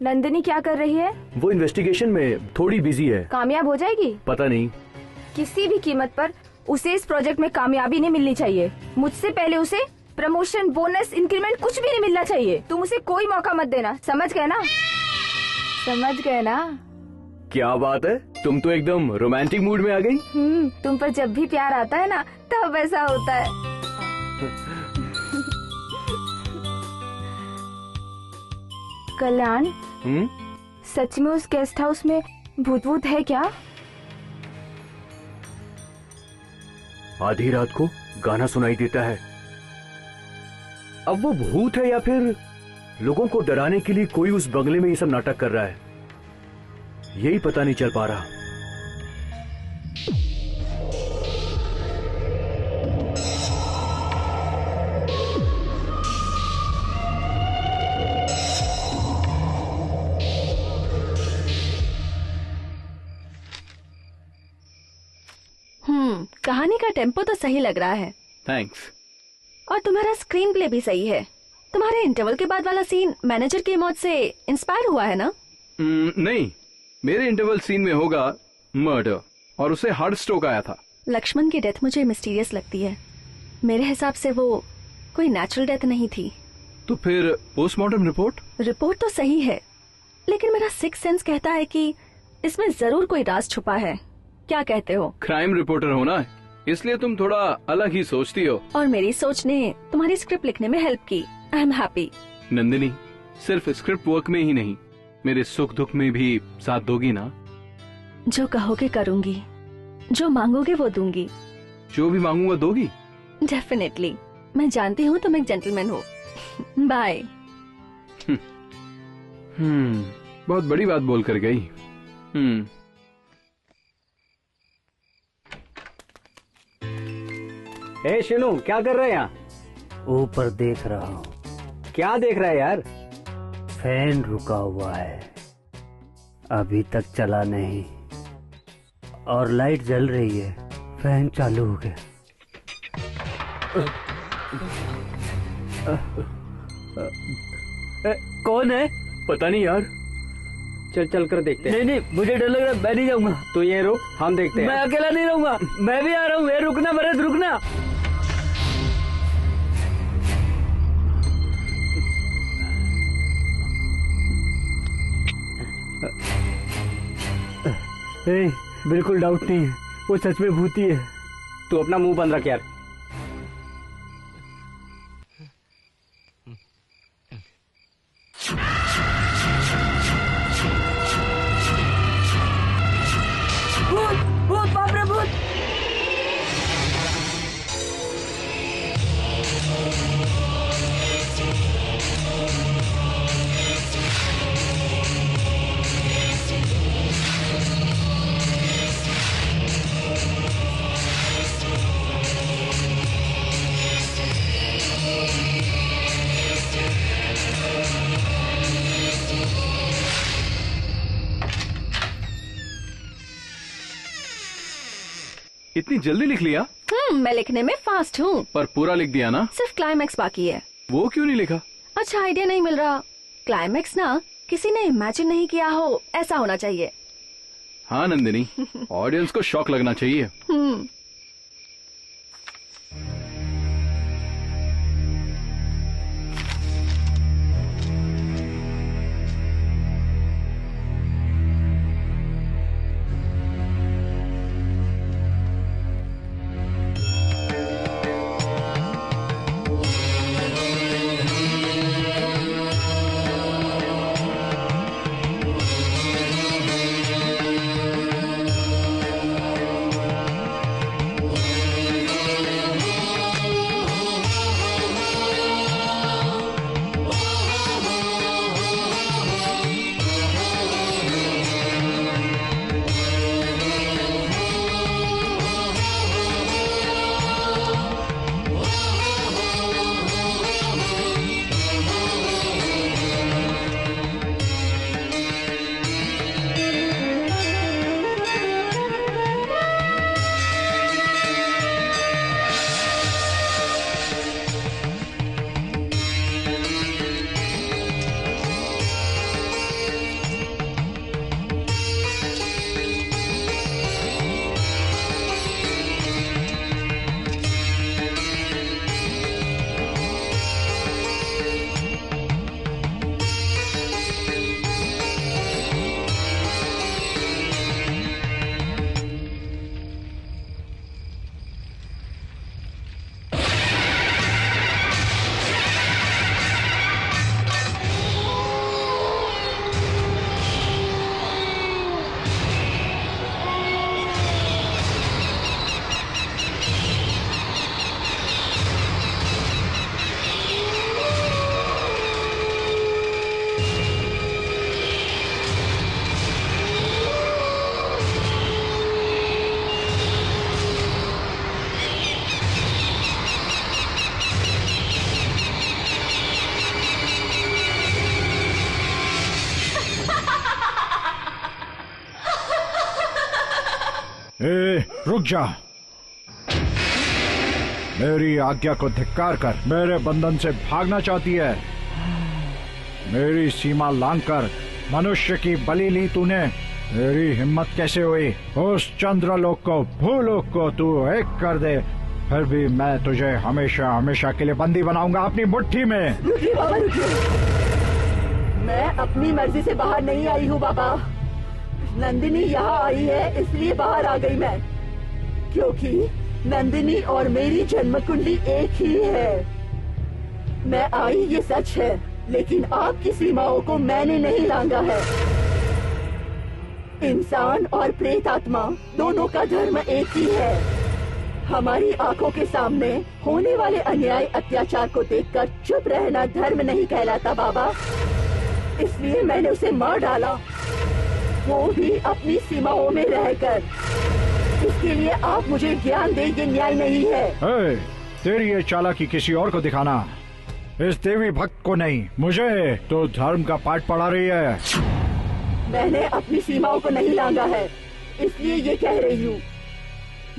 S20: नंदिनी क्या कर रही है?
S11: वो इन्वेस्टिगेशन में थोड़ी बिजी है।
S20: कामयाब हो जाएगी?
S11: पता नहीं।
S20: किसी भी कीमत पर उसे इस प्रोजेक्ट में कामयाबी नहीं मिलनी चाहिए। मुझसे पहले उसे प्रमोशन, बोनस, इंक्रीमेंट कुछ भी नहीं मिलना चाहिए। तुम उसे कोई मौका मत देना, समझ गए ना? समझ गए ना?
S11: क्या बात है, तुम तो एकदम रोमांटिक मूड में आ गई।
S20: तुम पर जब भी प्यार आता है ना तब ऐसा होता है। कल्याण, सच में उस गेस्ट हाउस में भूत वूत है क्या?
S11: आधी रात को गाना सुनाई देता है। अब वो भूत है या फिर लोगों को डराने के लिए कोई उस बंगले में ये सब नाटक कर रहा है, यही पता नहीं चल पा रहा।
S2: कहानी का टेम्पो तो सही लग रहा है।
S6: थैंक्स।
S2: और तुम्हारा स्क्रीन प्ले भी सही है। तुम्हारे इंटरवल के बाद वाला सीन मैनेजर की मौत से इंस्पायर हुआ है ना?
S6: नहीं, मेरे इंटरवल सीन में होगा मर्डर और उसे हार्ट स्ट्रोक आया था।
S2: लक्ष्मण की डेथ मुझे मिस्टीरियस लगती है। मेरे हिसाब से वो कोई नेचुरल डेथ नहीं थी।
S6: तो फिर पोस्टमार्टम
S2: रिपोर्ट तो सही है, लेकिन मेरा सिक्स सेंस कहता है कि इसमें जरूर कोई राज छुपा है। क्या कहते हो?
S6: क्राइम रिपोर्टर हो ना, इसलिए तुम थोड़ा अलग ही सोचती हो।
S2: और मेरी सोच ने तुम्हारी स्क्रिप्ट लिखने में हेल्प की। I am happy.
S6: नंदिनी, सिर्फ स्क्रिप्ट वर्क में ही नहीं, मेरे सुख दुख में भी साथ दोगी ना?
S2: जो कहोगे करूंगी, जो मांगोगे वो दूंगी।
S6: जो भी मांगूंगा दोगी?
S2: डेफिनेटली। मैं जानती हूँ तुम एक जेंटलमैन हो। बाय।
S6: बहुत बड़ी बात बोल कर गई।
S18: ए शिनू, क्या कर रहे हैं यहाँ?
S10: ऊपर देख रहा हूँ।
S18: क्या देख रहा है यार?
S10: फैन रुका हुआ है, अभी तक चला नहीं, और लाइट जल रही है, फैन चालू हो गया। कौन है?
S11: पता नहीं यार।
S18: चल कर देखते हैं।
S10: नहीं, मुझे डर लग रहा है, मैं नहीं जाऊंगा।
S18: तू ये रुक, हम देखते हैं।
S10: मैं अकेला नहीं रहूंगा, मैं भी आ रहा हूँ। रुकना भरत, रुकना। बिल्कुल डाउट नहीं है, वो सच में भूती है।
S18: तू अपना मुंह बंद रख यार।
S20: भूत, बाप रे भूत।
S6: इतनी जल्दी लिख लिया?
S2: मैं लिखने में फास्ट हूँ।
S6: पर पूरा लिख दिया ना?
S2: सिर्फ क्लाइमैक्स बाकी है।
S6: वो क्यों नहीं लिखा?
S2: अच्छा आइडिया नहीं मिल रहा। क्लाइमैक्स ना किसी ने इमेजिन नहीं किया हो, ऐसा होना चाहिए।
S6: हाँ नंदिनी, ऑडियंस को शॉक लगना चाहिए।
S3: रुक जा। मेरी आज्ञा को धिक्कार कर मेरे बंधन से भागना चाहती है। मेरी सीमा लांघकर मनुष्य की बलि ली तूने। तेरी हिम्मत कैसे हुई? उस चंद्रलोक को भूलोक को तू एक कर दे, फिर भी मैं तुझे हमेशा हमेशा के लिए बंदी बनाऊंगा अपनी मुट्ठी में।
S13: रुकिए बाबा, रुकिए। मैं अपनी मर्जी से बाहर नहीं आई हूँ बाबा। नंदिनी यहाँ आई है इसलिए बाहर आ गई मैं, क्योंकि नंदिनी और मेरी जन्म कुंडली एक ही है। मैं आई ये सच है, लेकिन आपकी सीमाओं को मैंने नहीं लांघा है। इंसान और प्रेत आत्मा दोनों का धर्म एक ही है। हमारी आंखों के सामने होने वाले अन्याय अत्याचार को देखकर चुप रहना धर्म नहीं कहलाता बाबा। इसलिए मैंने उसे मार डाला, वो भी अपनी सीमाओं में रहकर। इसके लिए आप मुझे ज्ञान दे, ये न्याय नहीं है।
S3: तेरी ये चालाकी किसी और को दिखाना, इस देवी भक्त को नहीं। मुझे तो धर्म का पाठ पढ़ा रही है।
S13: मैंने अपनी सीमाओं को नहीं लांघा है, इसलिए ये कह रही हूँ।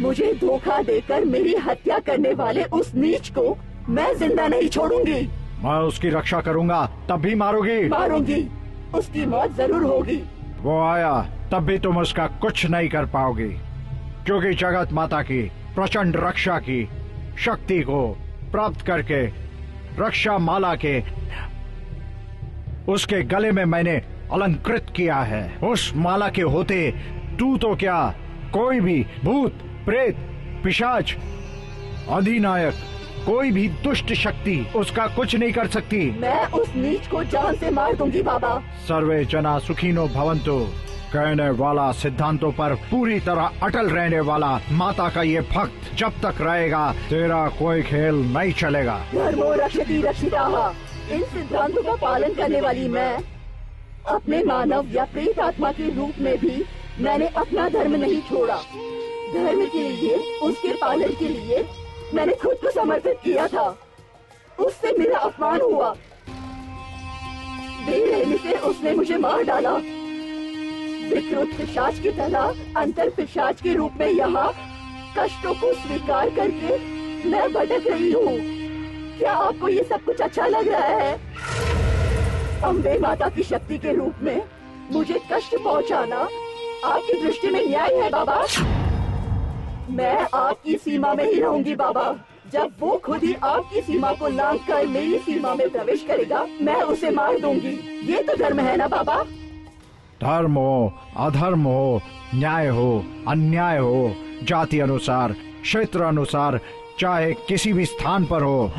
S13: मुझे धोखा देकर मेरी हत्या करने वाले उस नीच को मैं जिंदा नहीं छोड़ूंगी।
S3: मैं उसकी रक्षा करूंगा, तब भी मारोगी?
S13: मारूंगी, उसकी मौत जरूर होगी।
S3: वो आया तब भी तुम उसका कुछ नहीं कर पाओगी, क्योंकि जगत माता की प्रचंड रक्षा की शक्ति को प्राप्त करके रक्षा माला के उसके गले में मैंने अलंकृत किया है। उस माला के होते तू तो क्या, कोई भी भूत प्रेत पिशाच अधिनायक कोई भी दुष्ट शक्ति उसका कुछ नहीं कर सकती।
S13: मैं उस नीच को जान से मार दूंगी बाबा।
S3: सर्वे जना सुखिनो भवन्तु कहने वाला, सिद्धांतों पर पूरी तरह अटल रहने वाला माता का ये भक्त जब तक रहेगा तेरा कोई खेल नहीं चलेगा।
S13: धर्मो रक्षति रक्षिताः, इन सिद्धांतों का पालन करने वाली मैं अपने मानव या प्रेत आत्मा के रूप में भी मैंने अपना धर्म नहीं छोड़ा। धर्म के लिए, उसके पालन के लिए मैंने खुद को समर्पित किया था। उससे मेरा अपमान हुआ, बेरहमी से उसने मुझे मार डाला। विकृत पिशाच की तरह अंतर पिशाच के रूप में यहाँ कष्टों को स्वीकार करके मैं भटक रही हूँ। क्या आपको ये सब कुछ अच्छा लग रहा है? अम्बे माता की शक्ति के रूप में मुझे कष्ट पहुँचाना आपकी दृष्टि में न्याय है बाबा? मैं आपकी सीमा में ही रहूंगी बाबा। जब वो खुद ही आपकी सीमा को लांघकर मेरी सीमा में प्रवेश करेगा, मैं उसे मार दूंगी। ये तो धर्म है ना बाबा?
S3: धर्म हो, अधर्म हो, न्याय हो, अन्याय हो, जाति अनुसार, क्षेत्र अनुसार, चाहे किसी भी स्थान पर हो,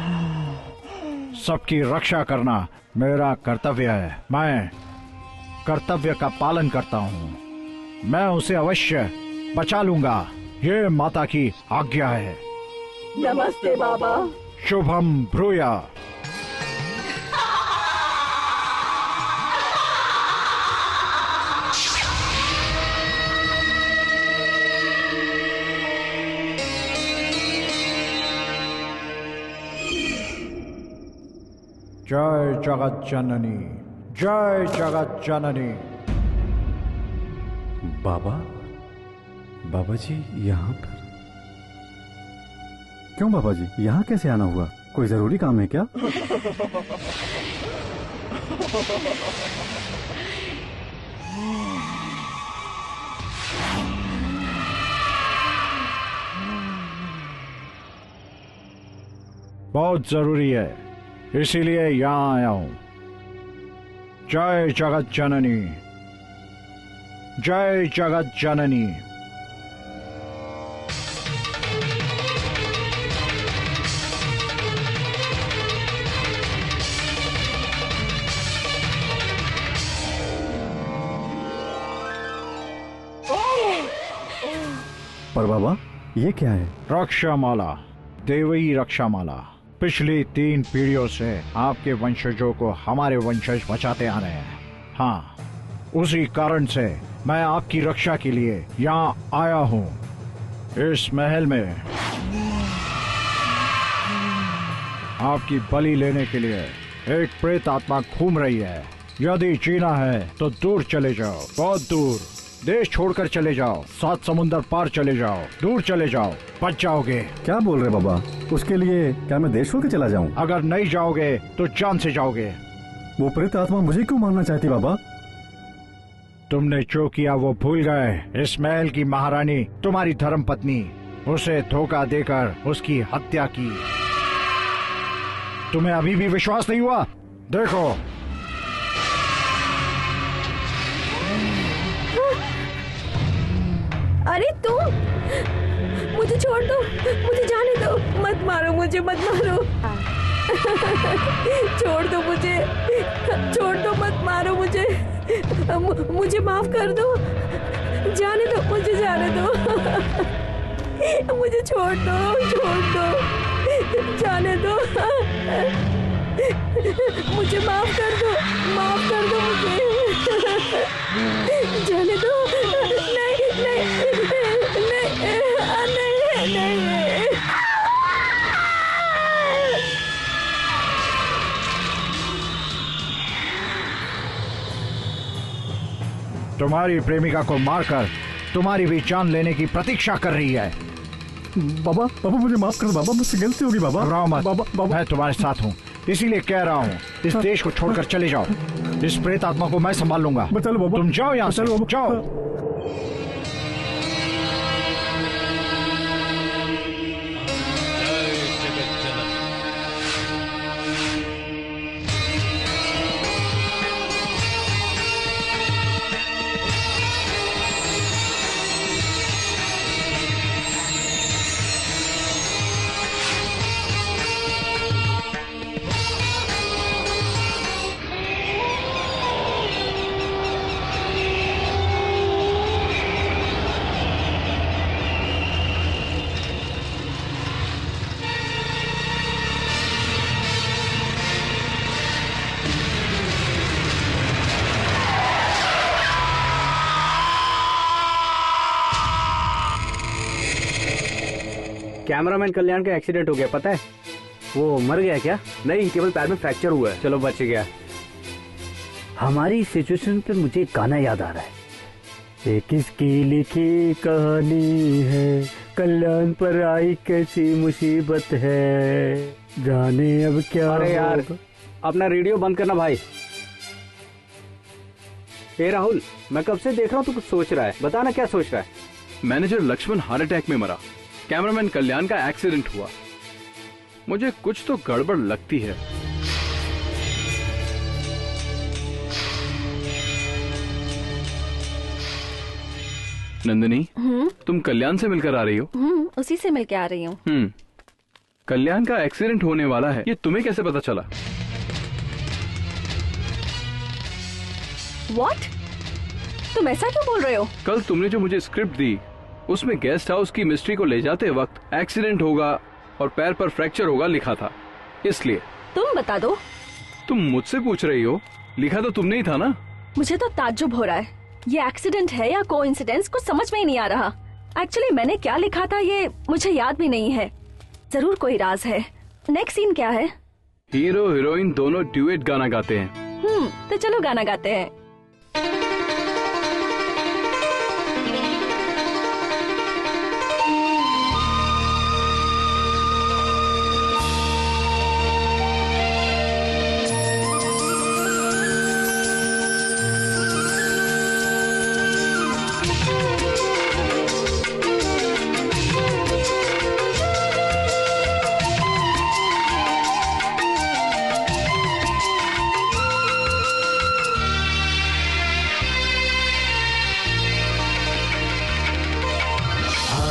S3: सबकी रक्षा करना मेरा कर्तव्य है। मैं कर्तव्य का पालन करता हूँ। मैं उसे अवश्य बचा लूंगा, ये माता की आज्ञा है।
S13: नमस्ते बाबा।
S3: शुभम भ्रूया। जय जगत जननी, जय जगत जननी।
S5: बाबा जी यहाँ पर क्यों? बाबा जी यहाँ कैसे आना हुआ? कोई जरूरी काम है क्या?
S3: बहुत जरूरी है, इसीलिए यहाँ आया हूँ। जय जगत जननी, जय जगत जननी।
S5: पर बाबा ये क्या है?
S3: रक्षा माला, देवी रक्षा माला। पिछली 3 पीढ़ियों से आपके वंशजों को हमारे वंशज बचाते आ रहे हैं। हाँ, उसी कारण से मैं आपकी रक्षा के लिए यहाँ आया हूँ। इस महल में आपकी बलि लेने के लिए एक प्रेत आत्मा घूम रही है। यदि जीना है तो दूर चले जाओ, बहुत दूर। देश छोड़कर चले जाओ, 7 समुंदर पार चले जाओ, दूर चले जाओ, बच जाओगे।
S5: क्या बोल रहे बाबा? उसके लिए क्या मैं देश छोड़ के चला जाऊं?
S3: अगर नहीं जाओगे तो जान से जाओगे।
S5: वो प्रेत आत्मा मुझे क्यों मारना चाहती बाबा?
S3: तुमने जो किया वो भूल गए। इस महल की महारानी तुम्हारी धर्म पत्नी, उसे धोखा देकर उसकी हत्या की। तुम्हें अभी भी विश्वास नहीं हुआ? देखो।
S9: अरे तुम, मुझे छोड़ दो, मुझे जाने दो, मत मारो मुझे, मत मारो। छोड़ दो मुझे, छोड़ दो, मत मारो मुझे, मुझे माफ कर दो, जाने दो, मुझे जाने दो, मुझे छोड़ दो, छोड़ दो, जाने दो, मुझे माफ कर दो मुझे, जाने दो। नहीं नहीं नहीं नहीं नहीं।
S3: तुम्हारी प्रेमिका को मारकर तुम्हारी भी जान लेने की प्रतीक्षा कर रही है।
S5: बाबा बाबा मुझे माफ कर दो बाबा, मुझसे गलती होगी बाबा।
S3: घबराओ मत,
S5: बाबा
S3: मैं तुम्हारे साथ हूँ, इसीलिए कह रहा हूँ इस देश को छोड़कर चले जाओ। इस प्रेत आत्मा को मैं संभाल लूंगा।
S5: चलो बाबा,
S3: तुम जाओ यहाँ से, जाओ।
S18: कैमरामैन कल्याण का एक्सीडेंट हो गया, पता है? वो मर गया क्या? नहीं, केवल पैर में फ्रैक्चर हुआ है। चलो बच गया।
S10: हमारी सिचुएशन पे मुझे एक गाना याद आ रहा है। ये किसकी लिखी कहानी है, कल्याण पर आई कैसी मुसीबत है, जाने अब क्या।
S18: अरे यार, अपना रेडियो बंद करना भाई। ए राहुल, मैं कब से देख रहा हूँ तू कुछ सोच रहा है, बताना क्या सोच रहा है?
S6: मैनेजर लक्ष्मण हार्ट अटैक में मरा, कैमरामैन कल्याण का एक्सीडेंट हुआ। मुझे कुछ तो गड़बड़ लगती है। नंदिनी, तुम कल्याण से मिलकर आ रही हो?
S2: उसी से मिलकर आ रही हूँ।
S6: कल्याण का एक्सीडेंट होने वाला है, ये तुम्हें कैसे पता चला?
S2: What? तुम ऐसा क्यों बोल रहे हो?
S6: कल तुमने जो मुझे स्क्रिप्ट दी उसमें गेस्ट हाउस की मिस्ट्री को ले जाते वक्त एक्सीडेंट होगा और पैर पर फ्रैक्चर होगा लिखा था, इसलिए।
S2: तुम बता दो।
S6: तुम मुझसे पूछ रही हो? लिखा तो तुमने ही था ना?
S2: मुझे तो ताज्जुब हो रहा है, ये एक्सीडेंट है या कोइंसिडेंस, कुछ समझ में ही नहीं आ रहा। एक्चुअली मैंने क्या लिखा था ये मुझे याद भी नहीं है, जरूर कोई राज है। नेक्स्ट सीन क्या है?
S6: हीरो हीरोइन दोनों ड्यूएट गाना गाते हैं।
S2: तो चलो गाना गाते हैं।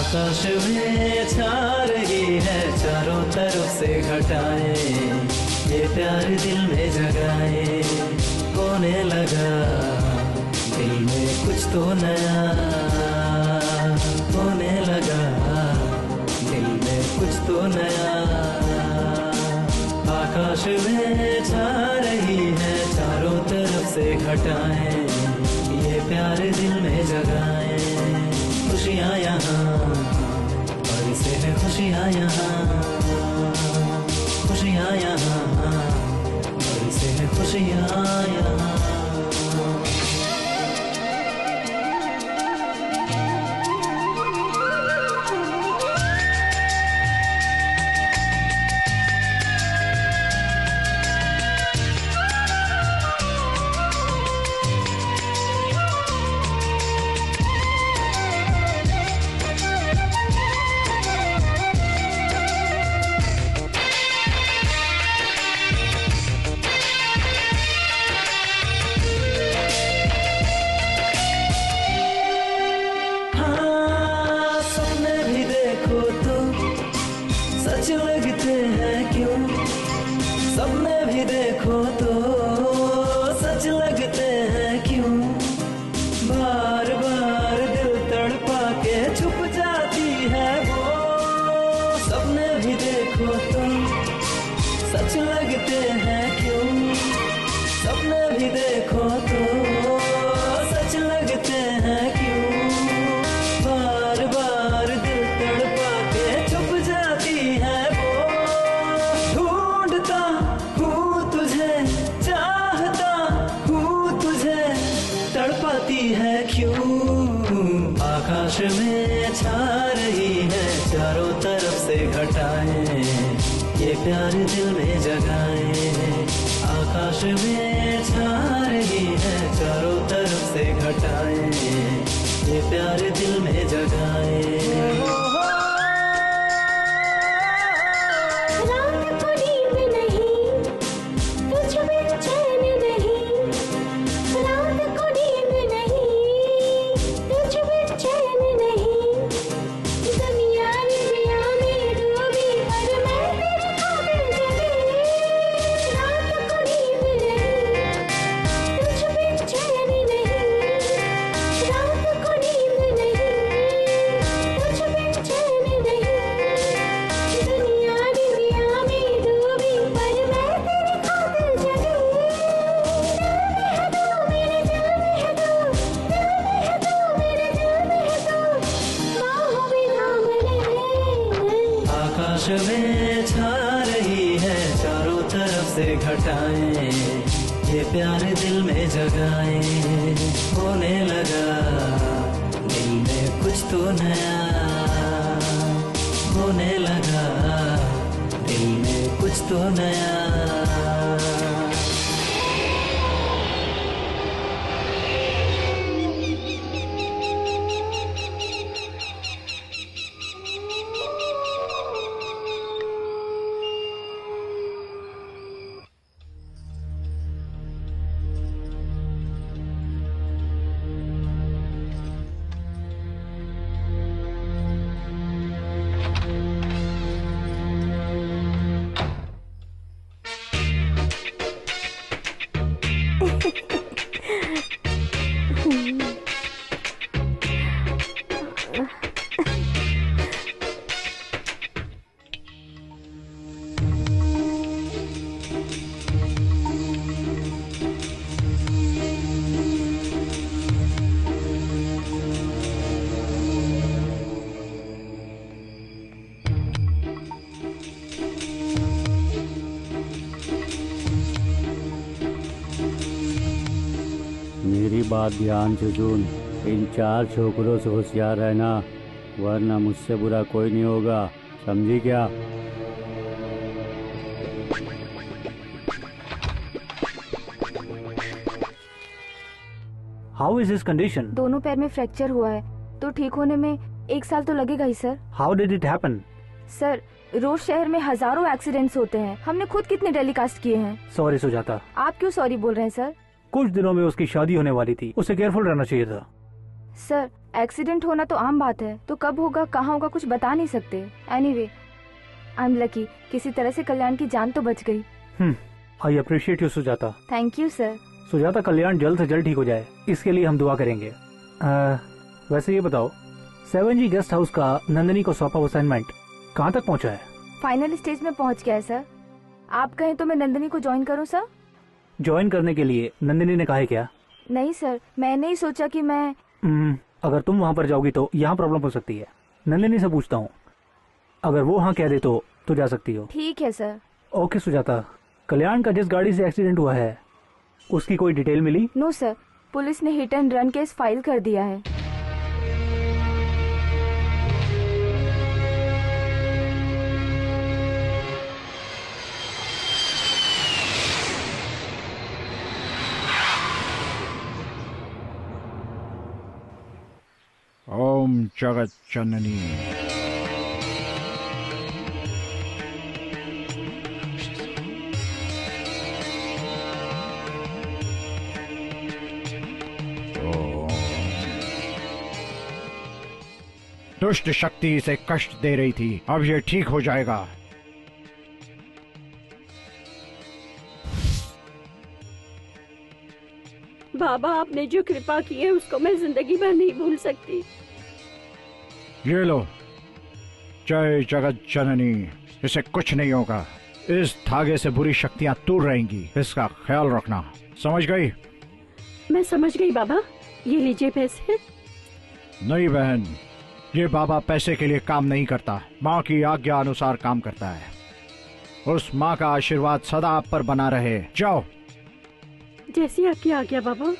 S17: आकाश में छा रही है चारों तरफ से घटाएं, ये प्यार दिल में जगाए, होने लगा दिल में कुछ तो नया, होने लगा दिल में कुछ तो नया। आकाश में छा रही है चारों तरफ से घटाएं, ये प्यार दिल में जगाए, खुशियाँ यहाँ और इसे है खुशियाँ यहाँ, खुशियाँ यहाँ और इसे है खुशियाँ यहाँ। में छा रही है चारों तरफ से घटाएं, ये प्यार दिल में जगाए। आकाश में छा रही है चारों तरफ से घटाएं, ये प्यार दिल में जगाए। में छा रही है चारों तरफ से घटाएं, ये प्यार दिल में जगाए। होने लगा दिल में कुछ तो नया, होने लगा दिल में कुछ तो नया।
S7: मेरी बात ध्यान से सुन, इन 4 छोकरों से होशियार रहना, वरना मुझसे बुरा कोई नहीं होगा, समझी क्या?
S8: How is his condition?
S20: दोनों पैर में फ्रैक्चर हुआ है, तो ठीक होने में 1 साल तो लगेगा ही sir.
S8: How did it happen?
S20: Sir, रोज शहर में हजारों एक्सीडेंट्स होते हैं, हमने खुद कितने टेलीकास्ट किए हैं।
S8: सॉरी सुजाता।
S20: आप क्यों सॉरी बोल रहे हैं सर?
S8: कुछ दिनों में उसकी शादी होने वाली थी, उसे केयरफुल रहना चाहिए था।
S20: सर, एक्सीडेंट होना तो आम बात है, तो कब होगा कहाँ होगा कुछ बता नहीं सकते। एनीवे, आई एम लकी, किसी तरह से कल्याण की जान तो बच गई।
S8: I appreciate you Sujata.
S20: Thank you sir.
S8: Sujata, कल्याण जल्द से जल्द ठीक हो जाए, इसके लिए हम दुआ करेंगे। वैसे ये बताओ, 7G गेस्ट हाउस का नंदिनी को सौंपा असाइनमेंट कहाँ तक पहुँचा है?
S20: फाइनल स्टेज में पहुँच गया है सर। आप कहें तो मैं नंदिनी को ज्वाइन करूँ सर?
S8: ज्वाइन करने के लिए नंदिनी ने कहा है क्या?
S20: नहीं सर, मैंने ही सोचा कि मैं
S8: अगर तुम वहाँ पर जाओगी तो यहाँ प्रॉब्लम हो सकती है। नंदिनी से पूछता हूँ, अगर वो हाँ कह दे तो जा सकती हो।
S20: ठीक है सर।
S8: ओके सुजाता, कल्याण का जिस गाड़ी से एक्सीडेंट हुआ है उसकी कोई डिटेल मिली?
S20: नो सर, पुलिस ने hit and run case file कर दिया है।
S3: ओम जगत जननी। दुष्ट शक्ति इसे कष्ट दे रही थी, अब ये ठीक हो जाएगा।
S13: बाबा, आपने जो कृपा की है उसको मैं जिंदगी भर नहीं भूल सकती।
S3: ये लो, जय जगत जननी, इसे कुछ नहीं होगा। इस धागे से बुरी शक्तियां दूर रहेंगी, इसका ख्याल रखना, समझ गई?
S13: मैं समझ गई बाबा। ये लीजिए पैसे।
S3: नहीं बहन, ये बाबा पैसे के लिए काम नहीं करता, माँ की आज्ञा अनुसार काम करता है। उस माँ का आशीर्वाद सदा आप पर बना रहे। जाओ।
S13: जैसी आपकी आज्ञा बाबा।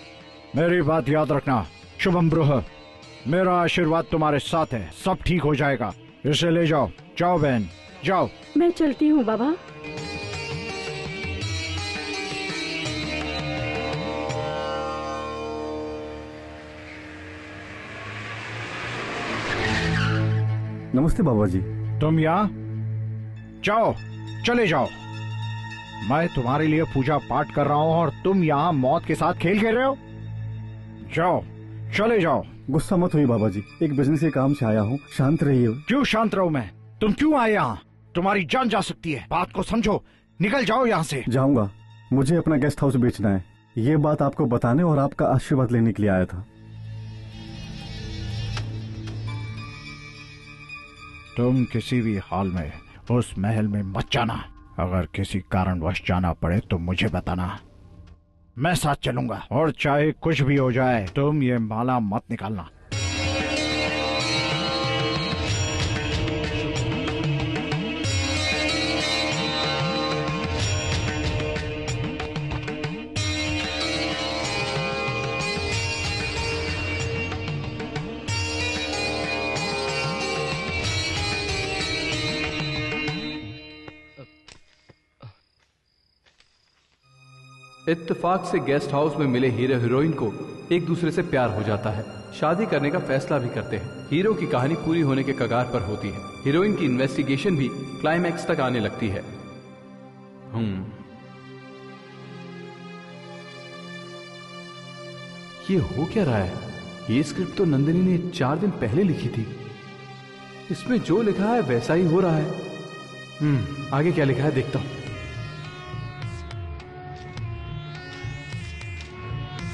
S3: मेरी बात याद रखना, शुभम ब्रूह। मेरा आशीर्वाद तुम्हारे साथ है, सब ठीक हो जाएगा। इसे ले जाओ, जाओ बहन, जाओ।
S13: मैं चलती हूँ बाबा।
S5: नमस्ते बाबा जी।
S3: तुम यहाँ जाओ, चले जाओ। मैं तुम्हारे लिए पूजा पाठ कर रहा हूँ और तुम यहाँ मौत के साथ खेल खेल रहे हो। जाओ, चले जाओ।
S5: गुस्सा मत हुई बाबा जी, एक बिजनेस के काम से आया हूँ, शांत रहिए।
S3: क्यों शांत रहूं मैं? तुम क्यों आए यहाँ? तुम्हारी जान जा सकती है, बात को समझो। निकल जाओ यहाँ से।
S5: जाऊंगा, मुझे अपना गेस्ट हाउस बेचना है। ये बात आपको बताने और आपका आशीर्वाद लेने के लिए आया था।
S3: तुम किसी भी हाल में उस महल में मत जाना। अगर किसी कारणवश जाना पड़े तो मुझे बताना, मैं साथ चलूंगा। और चाहे कुछ भी हो जाए, तुम ये माला मत निकालना।
S6: इत्तेफाक से गेस्ट हाउस में मिले हीरो हीरोइन को एक दूसरे से प्यार हो जाता है। शादी करने का फैसला भी करते हैं। हीरो की कहानी पूरी होने के कगार पर होती है। हीरोइन की इन्वेस्टिगेशन भी क्लाइमैक्स तक आने लगती है। ये हो क्या रहा है? ये स्क्रिप्ट तो नंदिनी ने 4 दिन पहले लिखी थी। इसमें जो लिखा है वैसा ही हो रहा है। आगे क्या लिखा है देखता हूं।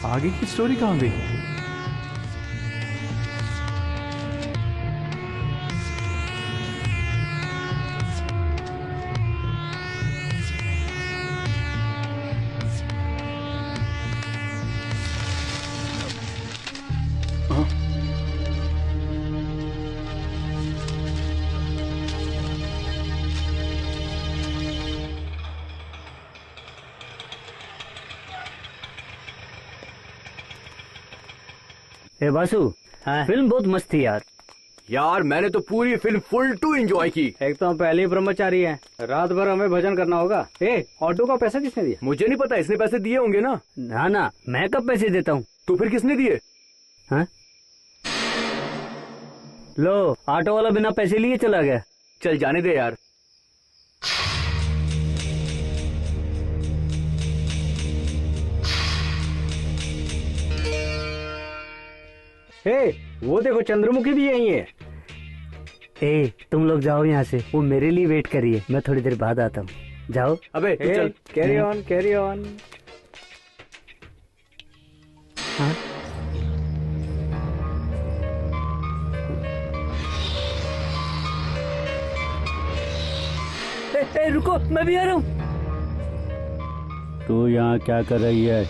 S6: आगे की स्टोरी कहां गई?
S10: ए बासु, फिल्म बहुत मस्त थी यार।
S11: यार मैंने तो पूरी फिल्म फुल टू एंजॉय की।
S18: एक तो हम पहले ही ब्रह्मचारी हैं, रात भर हमें भजन करना होगा। ऑटो का पैसा किसने दिया?
S11: मुझे नहीं पता, इसने पैसे दिए होंगे ना।
S10: ना ना, मैं कब पैसे देता हूँ?
S11: तो फिर किसने दिए?
S10: हाँ? लो, ऑटो वाला बिना पैसे लिए चला गया।
S11: चल जाने दे यार।
S18: वो देखो चंद्रमुखी भी यही है।
S10: तुम लोग जाओ यहाँ से, वो मेरे लिए वेट करिए, मैं थोड़ी देर बाद आता हूँ। जाओ।
S11: अबे चल,
S18: कैरी ऑन कैरी ऑन।
S10: हाँ? रुको, मैं भी आ रहा हूँ।
S7: तू यहाँ क्या कर रही है?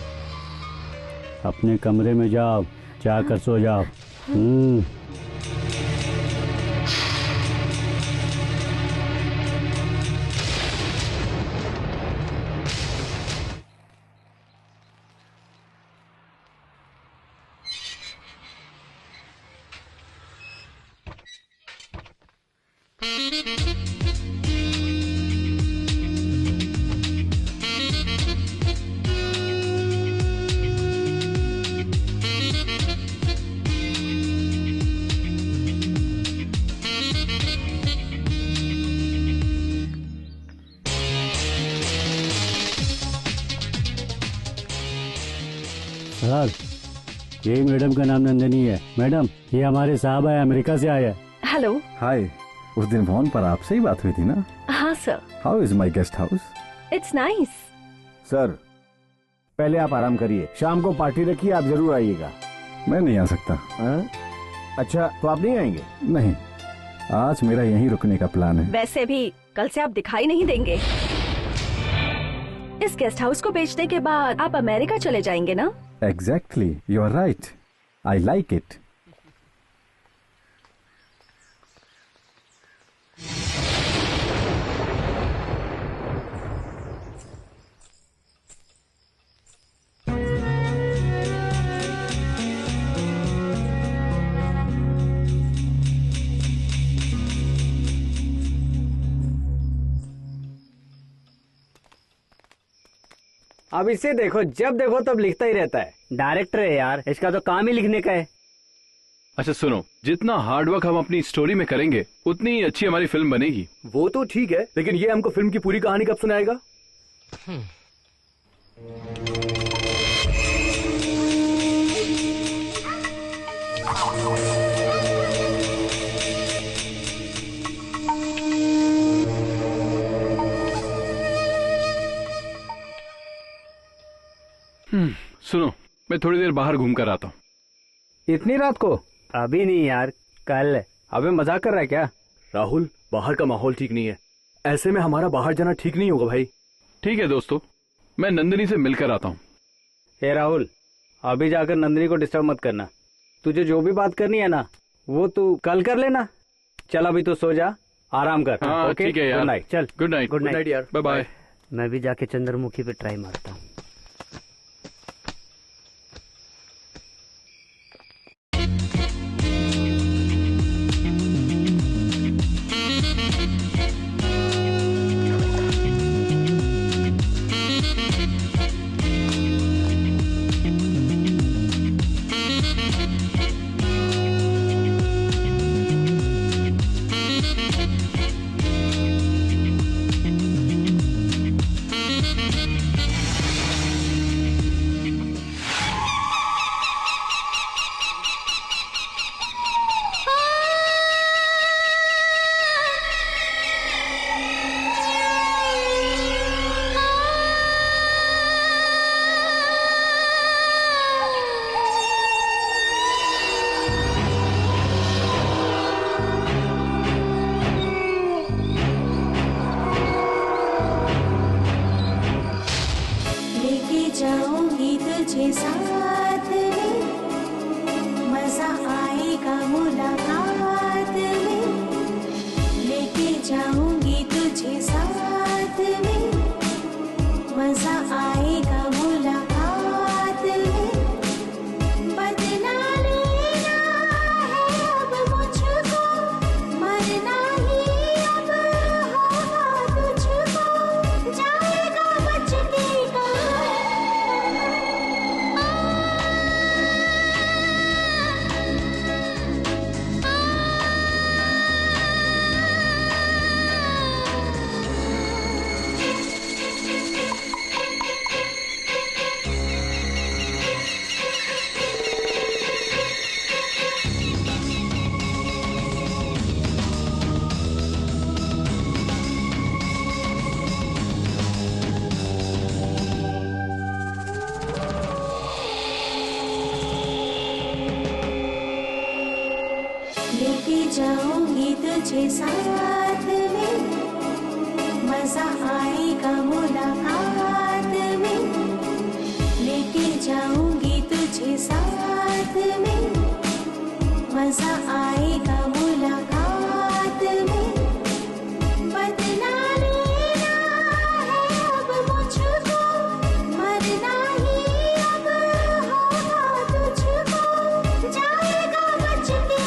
S7: अपने कमरे में जाओ, जाकर सो जाओ। सर, यही मैडम का नाम नंदिनी है। मैडम, ये हमारे साहब है, अमेरिका से आए हैं।
S2: हेलो।
S5: हाय, उस दिन फोन पर आपसे ही बात हुई थी ना?
S2: हाँ sir.
S5: How is my guest house?
S2: It's nice.
S14: Sir, पहले आप आराम करिए, शाम को पार्टी रखिए, आप जरूर आइएगा।
S5: मैं नहीं आ सकता।
S14: अच्छा, तो आप नहीं आएंगे?
S5: नहीं, आज मेरा यहीं रुकने का प्लान है।
S2: वैसे भी कल से आप दिखाई नहीं देंगे। इस गेस्ट हाउस को बेचने के बाद आप अमेरिका चले जाएंगे ना?
S5: Exactly, you are right. I like it.
S18: अब इसे देखो, जब देखो तब लिखता ही रहता है। डायरेक्टर है यार, इसका तो काम ही लिखने का है।
S6: अच्छा सुनो, जितना हार्डवर्क हम अपनी स्टोरी में करेंगे उतनी ही अच्छी हमारी फिल्म बनेगी।
S11: वो तो ठीक है, लेकिन ये हमको फिल्म की पूरी कहानी कब सुनाएगा?
S6: सुनो, मैं थोड़ी देर बाहर घूम कर आता हूँ।
S18: इतनी रात को? अभी नहीं यार, कल। अबे मजाक कर रहा है क्या?
S11: राहुल, बाहर का माहौल ठीक नहीं है, ऐसे में हमारा बाहर जाना ठीक नहीं होगा भाई।
S6: ठीक है दोस्तों, मैं नंदिनी से मिलकर आता हूँ।
S18: हे राहुल, अभी जाकर नंदिनी को डिस्टर्ब मत करना। तुझे जो भी बात करनी है ना, वो तू कल कर लेना। चल अभी तो सो जा, आराम कर।
S6: हाँ,
S18: ओके?
S6: ठीक है यार।
S18: Good night. चल
S6: गुड नाइट।
S18: गुड नाइट
S11: यार,
S6: बाय बाय।
S18: मैं भी जाके चंद्रमुखी पे ट्राई मारता हूँ।
S16: जाऊंगी तुझे साथ में, मजा आएगा मुलाकात में। लेके जाऊंगी तुझे साथ में, मजा आएगा मुलाकात में। बदला लेना है अब मुझको, मरना ही अब होगा तुझको। जाएगा बच के लेके जाऊंगी तुझे साथ में, मजा आएगा मुलाकात में। लेके जाऊंगी तुझे साथ में, मजा आएगा मुलाकात में। बदला लेना है अब मुझको, मरना ही अब होगा तुझको। जाएगा बच के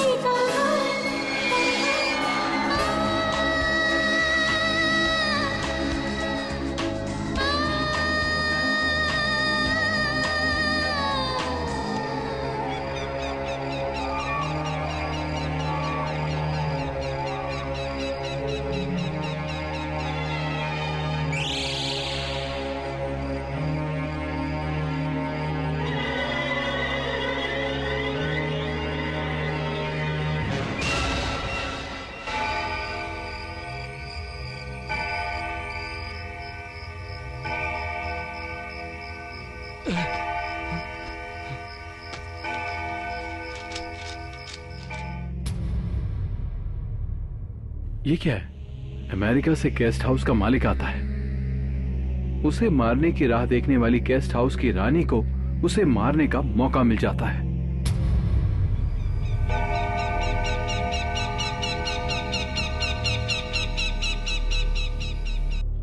S6: ये क्या है? अमेरिका से गेस्ट हाउस का मालिक आता है। उसे मारने की राह देखने वाली गेस्ट हाउस की रानी को उसे मारने का मौका मिल जाता है।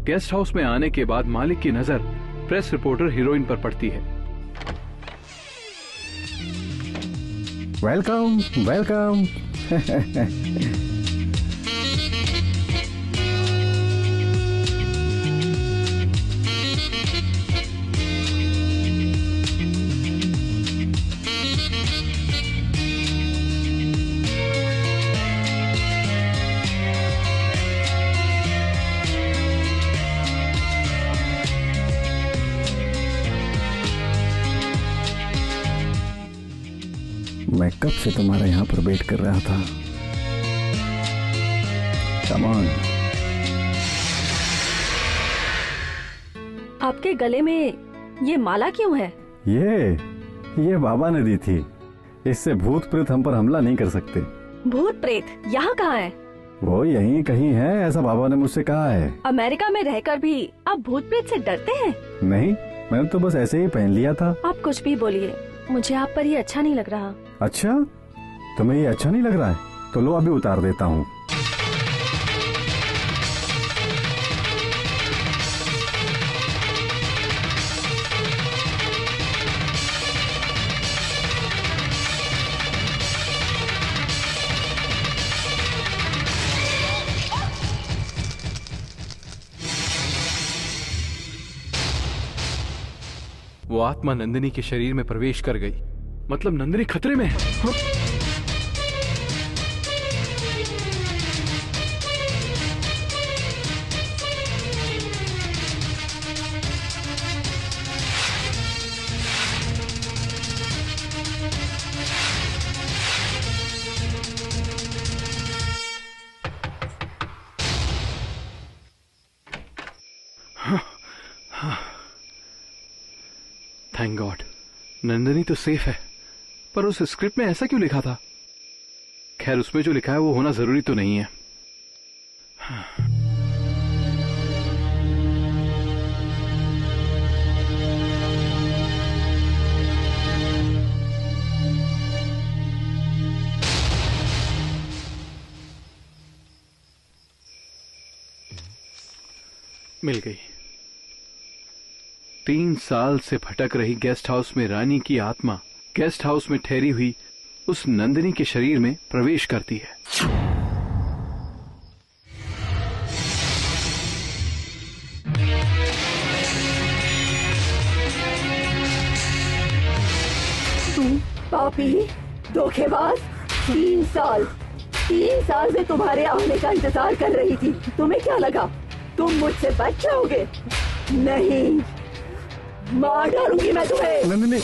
S6: गेस्ट हाउस में आने के बाद मालिक की नजर प्रेस रिपोर्टर हीरोइन पर पड़ती है।
S3: Welcome welcome. कब से तुम्हारे यहाँ पर वेट कर रहा था। Come on.
S2: आपके गले में ये माला क्यों है?
S5: ये बाबा ने दी थी। इससे भूत प्रेत हम पर हमला नहीं कर सकते।
S2: भूत प्रेत यहाँ कहाँ है?
S5: वो यहीं कहीं है, ऐसा बाबा ने मुझसे कहा है।
S2: अमेरिका में रहकर भी आप भूत प्रेत से डरते हैं?
S5: नहीं, मैंने तो बस ऐसे ही पहन लिया था।
S2: आप कुछ भी बोलिए, मुझे आप पर ये अच्छा नहीं लग रहा।
S5: अच्छा, तुम्हें ये अच्छा नहीं लग रहा है? तो लो अभी उतार देता हूँ।
S6: वो आत्मा नंदिनी के शरीर में प्रवेश कर गई। मतलब नंदिनी खतरे में है। हाँ? थैंक गॉड, नंदिनी तो सेफ है। पर उस स्क्रिप्ट में ऐसा क्यों लिखा था? खैर, उसमें जो लिखा है वो होना जरूरी तो नहीं है। मिल गई। 3 साल से भटक रही गेस्ट हाउस में रानी की आत्मा गेस्ट हाउस में ठहरी हुई उस नंदिनी के शरीर में प्रवेश करती है।
S13: तुम पापी, धोखेबाज। 3 साल से तुम्हारे आने का इंतजार कर रही थी। तुम्हें क्या लगा तुम मुझसे बच जाओगे? नहीं, मार डालूंगी मैं तुम्हें।
S5: नंदिनी,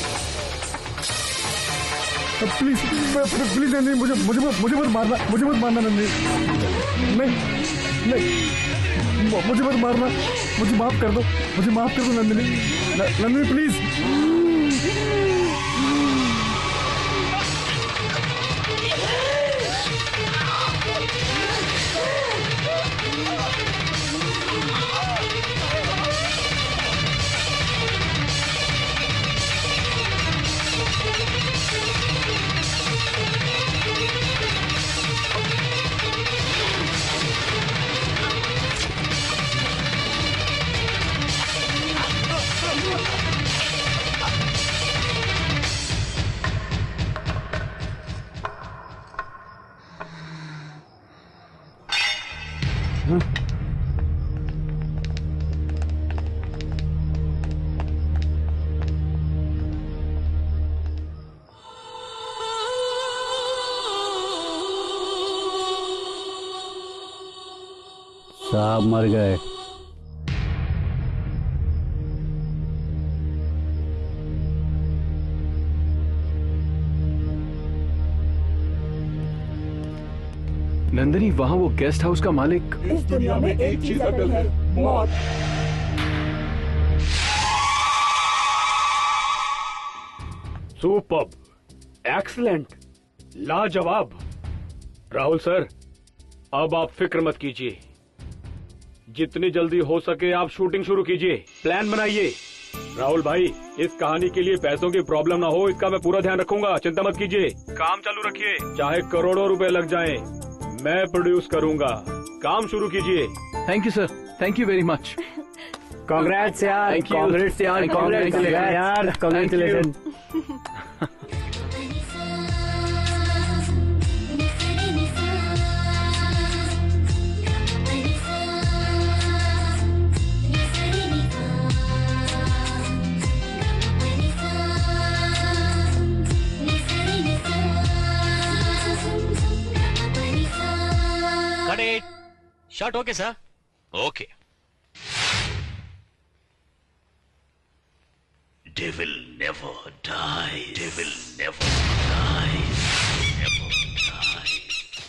S5: प्लीज नंदिनी, मुझे मत मारना नंदिनी। नहीं, मुझे मत मारना। मुझे माफ कर दो नंदिनी प्लीज।
S7: साहब मर गए।
S6: नंदिनी, वहाँ वो गेस्ट हाउस का मालिक।
S13: इस दुनिया में एक चीज अटल है, मौत।
S11: सुपर्ब, एक्सीलेंट, लाजवाब। राहुल सर, अब आप फिक्र मत कीजिए। जितनी जल्दी हो सके आप शूटिंग शुरू कीजिए, प्लान बनाइए। राहुल भाई, इस कहानी के लिए पैसों की प्रॉब्लम ना हो, इसका मैं पूरा ध्यान रखूंगा। चिंता मत कीजिए, काम चालू रखिए, चाहे करोड़ों रुपए लग जाएं, मैं प्रोड्यूस करूंगा। काम शुरू कीजिए।
S6: Thank you sir, thank you very much.
S18: Congrats यार, कांग्रेट्स यार, congratulation.
S21: Shot okay sir. Okay. Devil never die. Devil never die.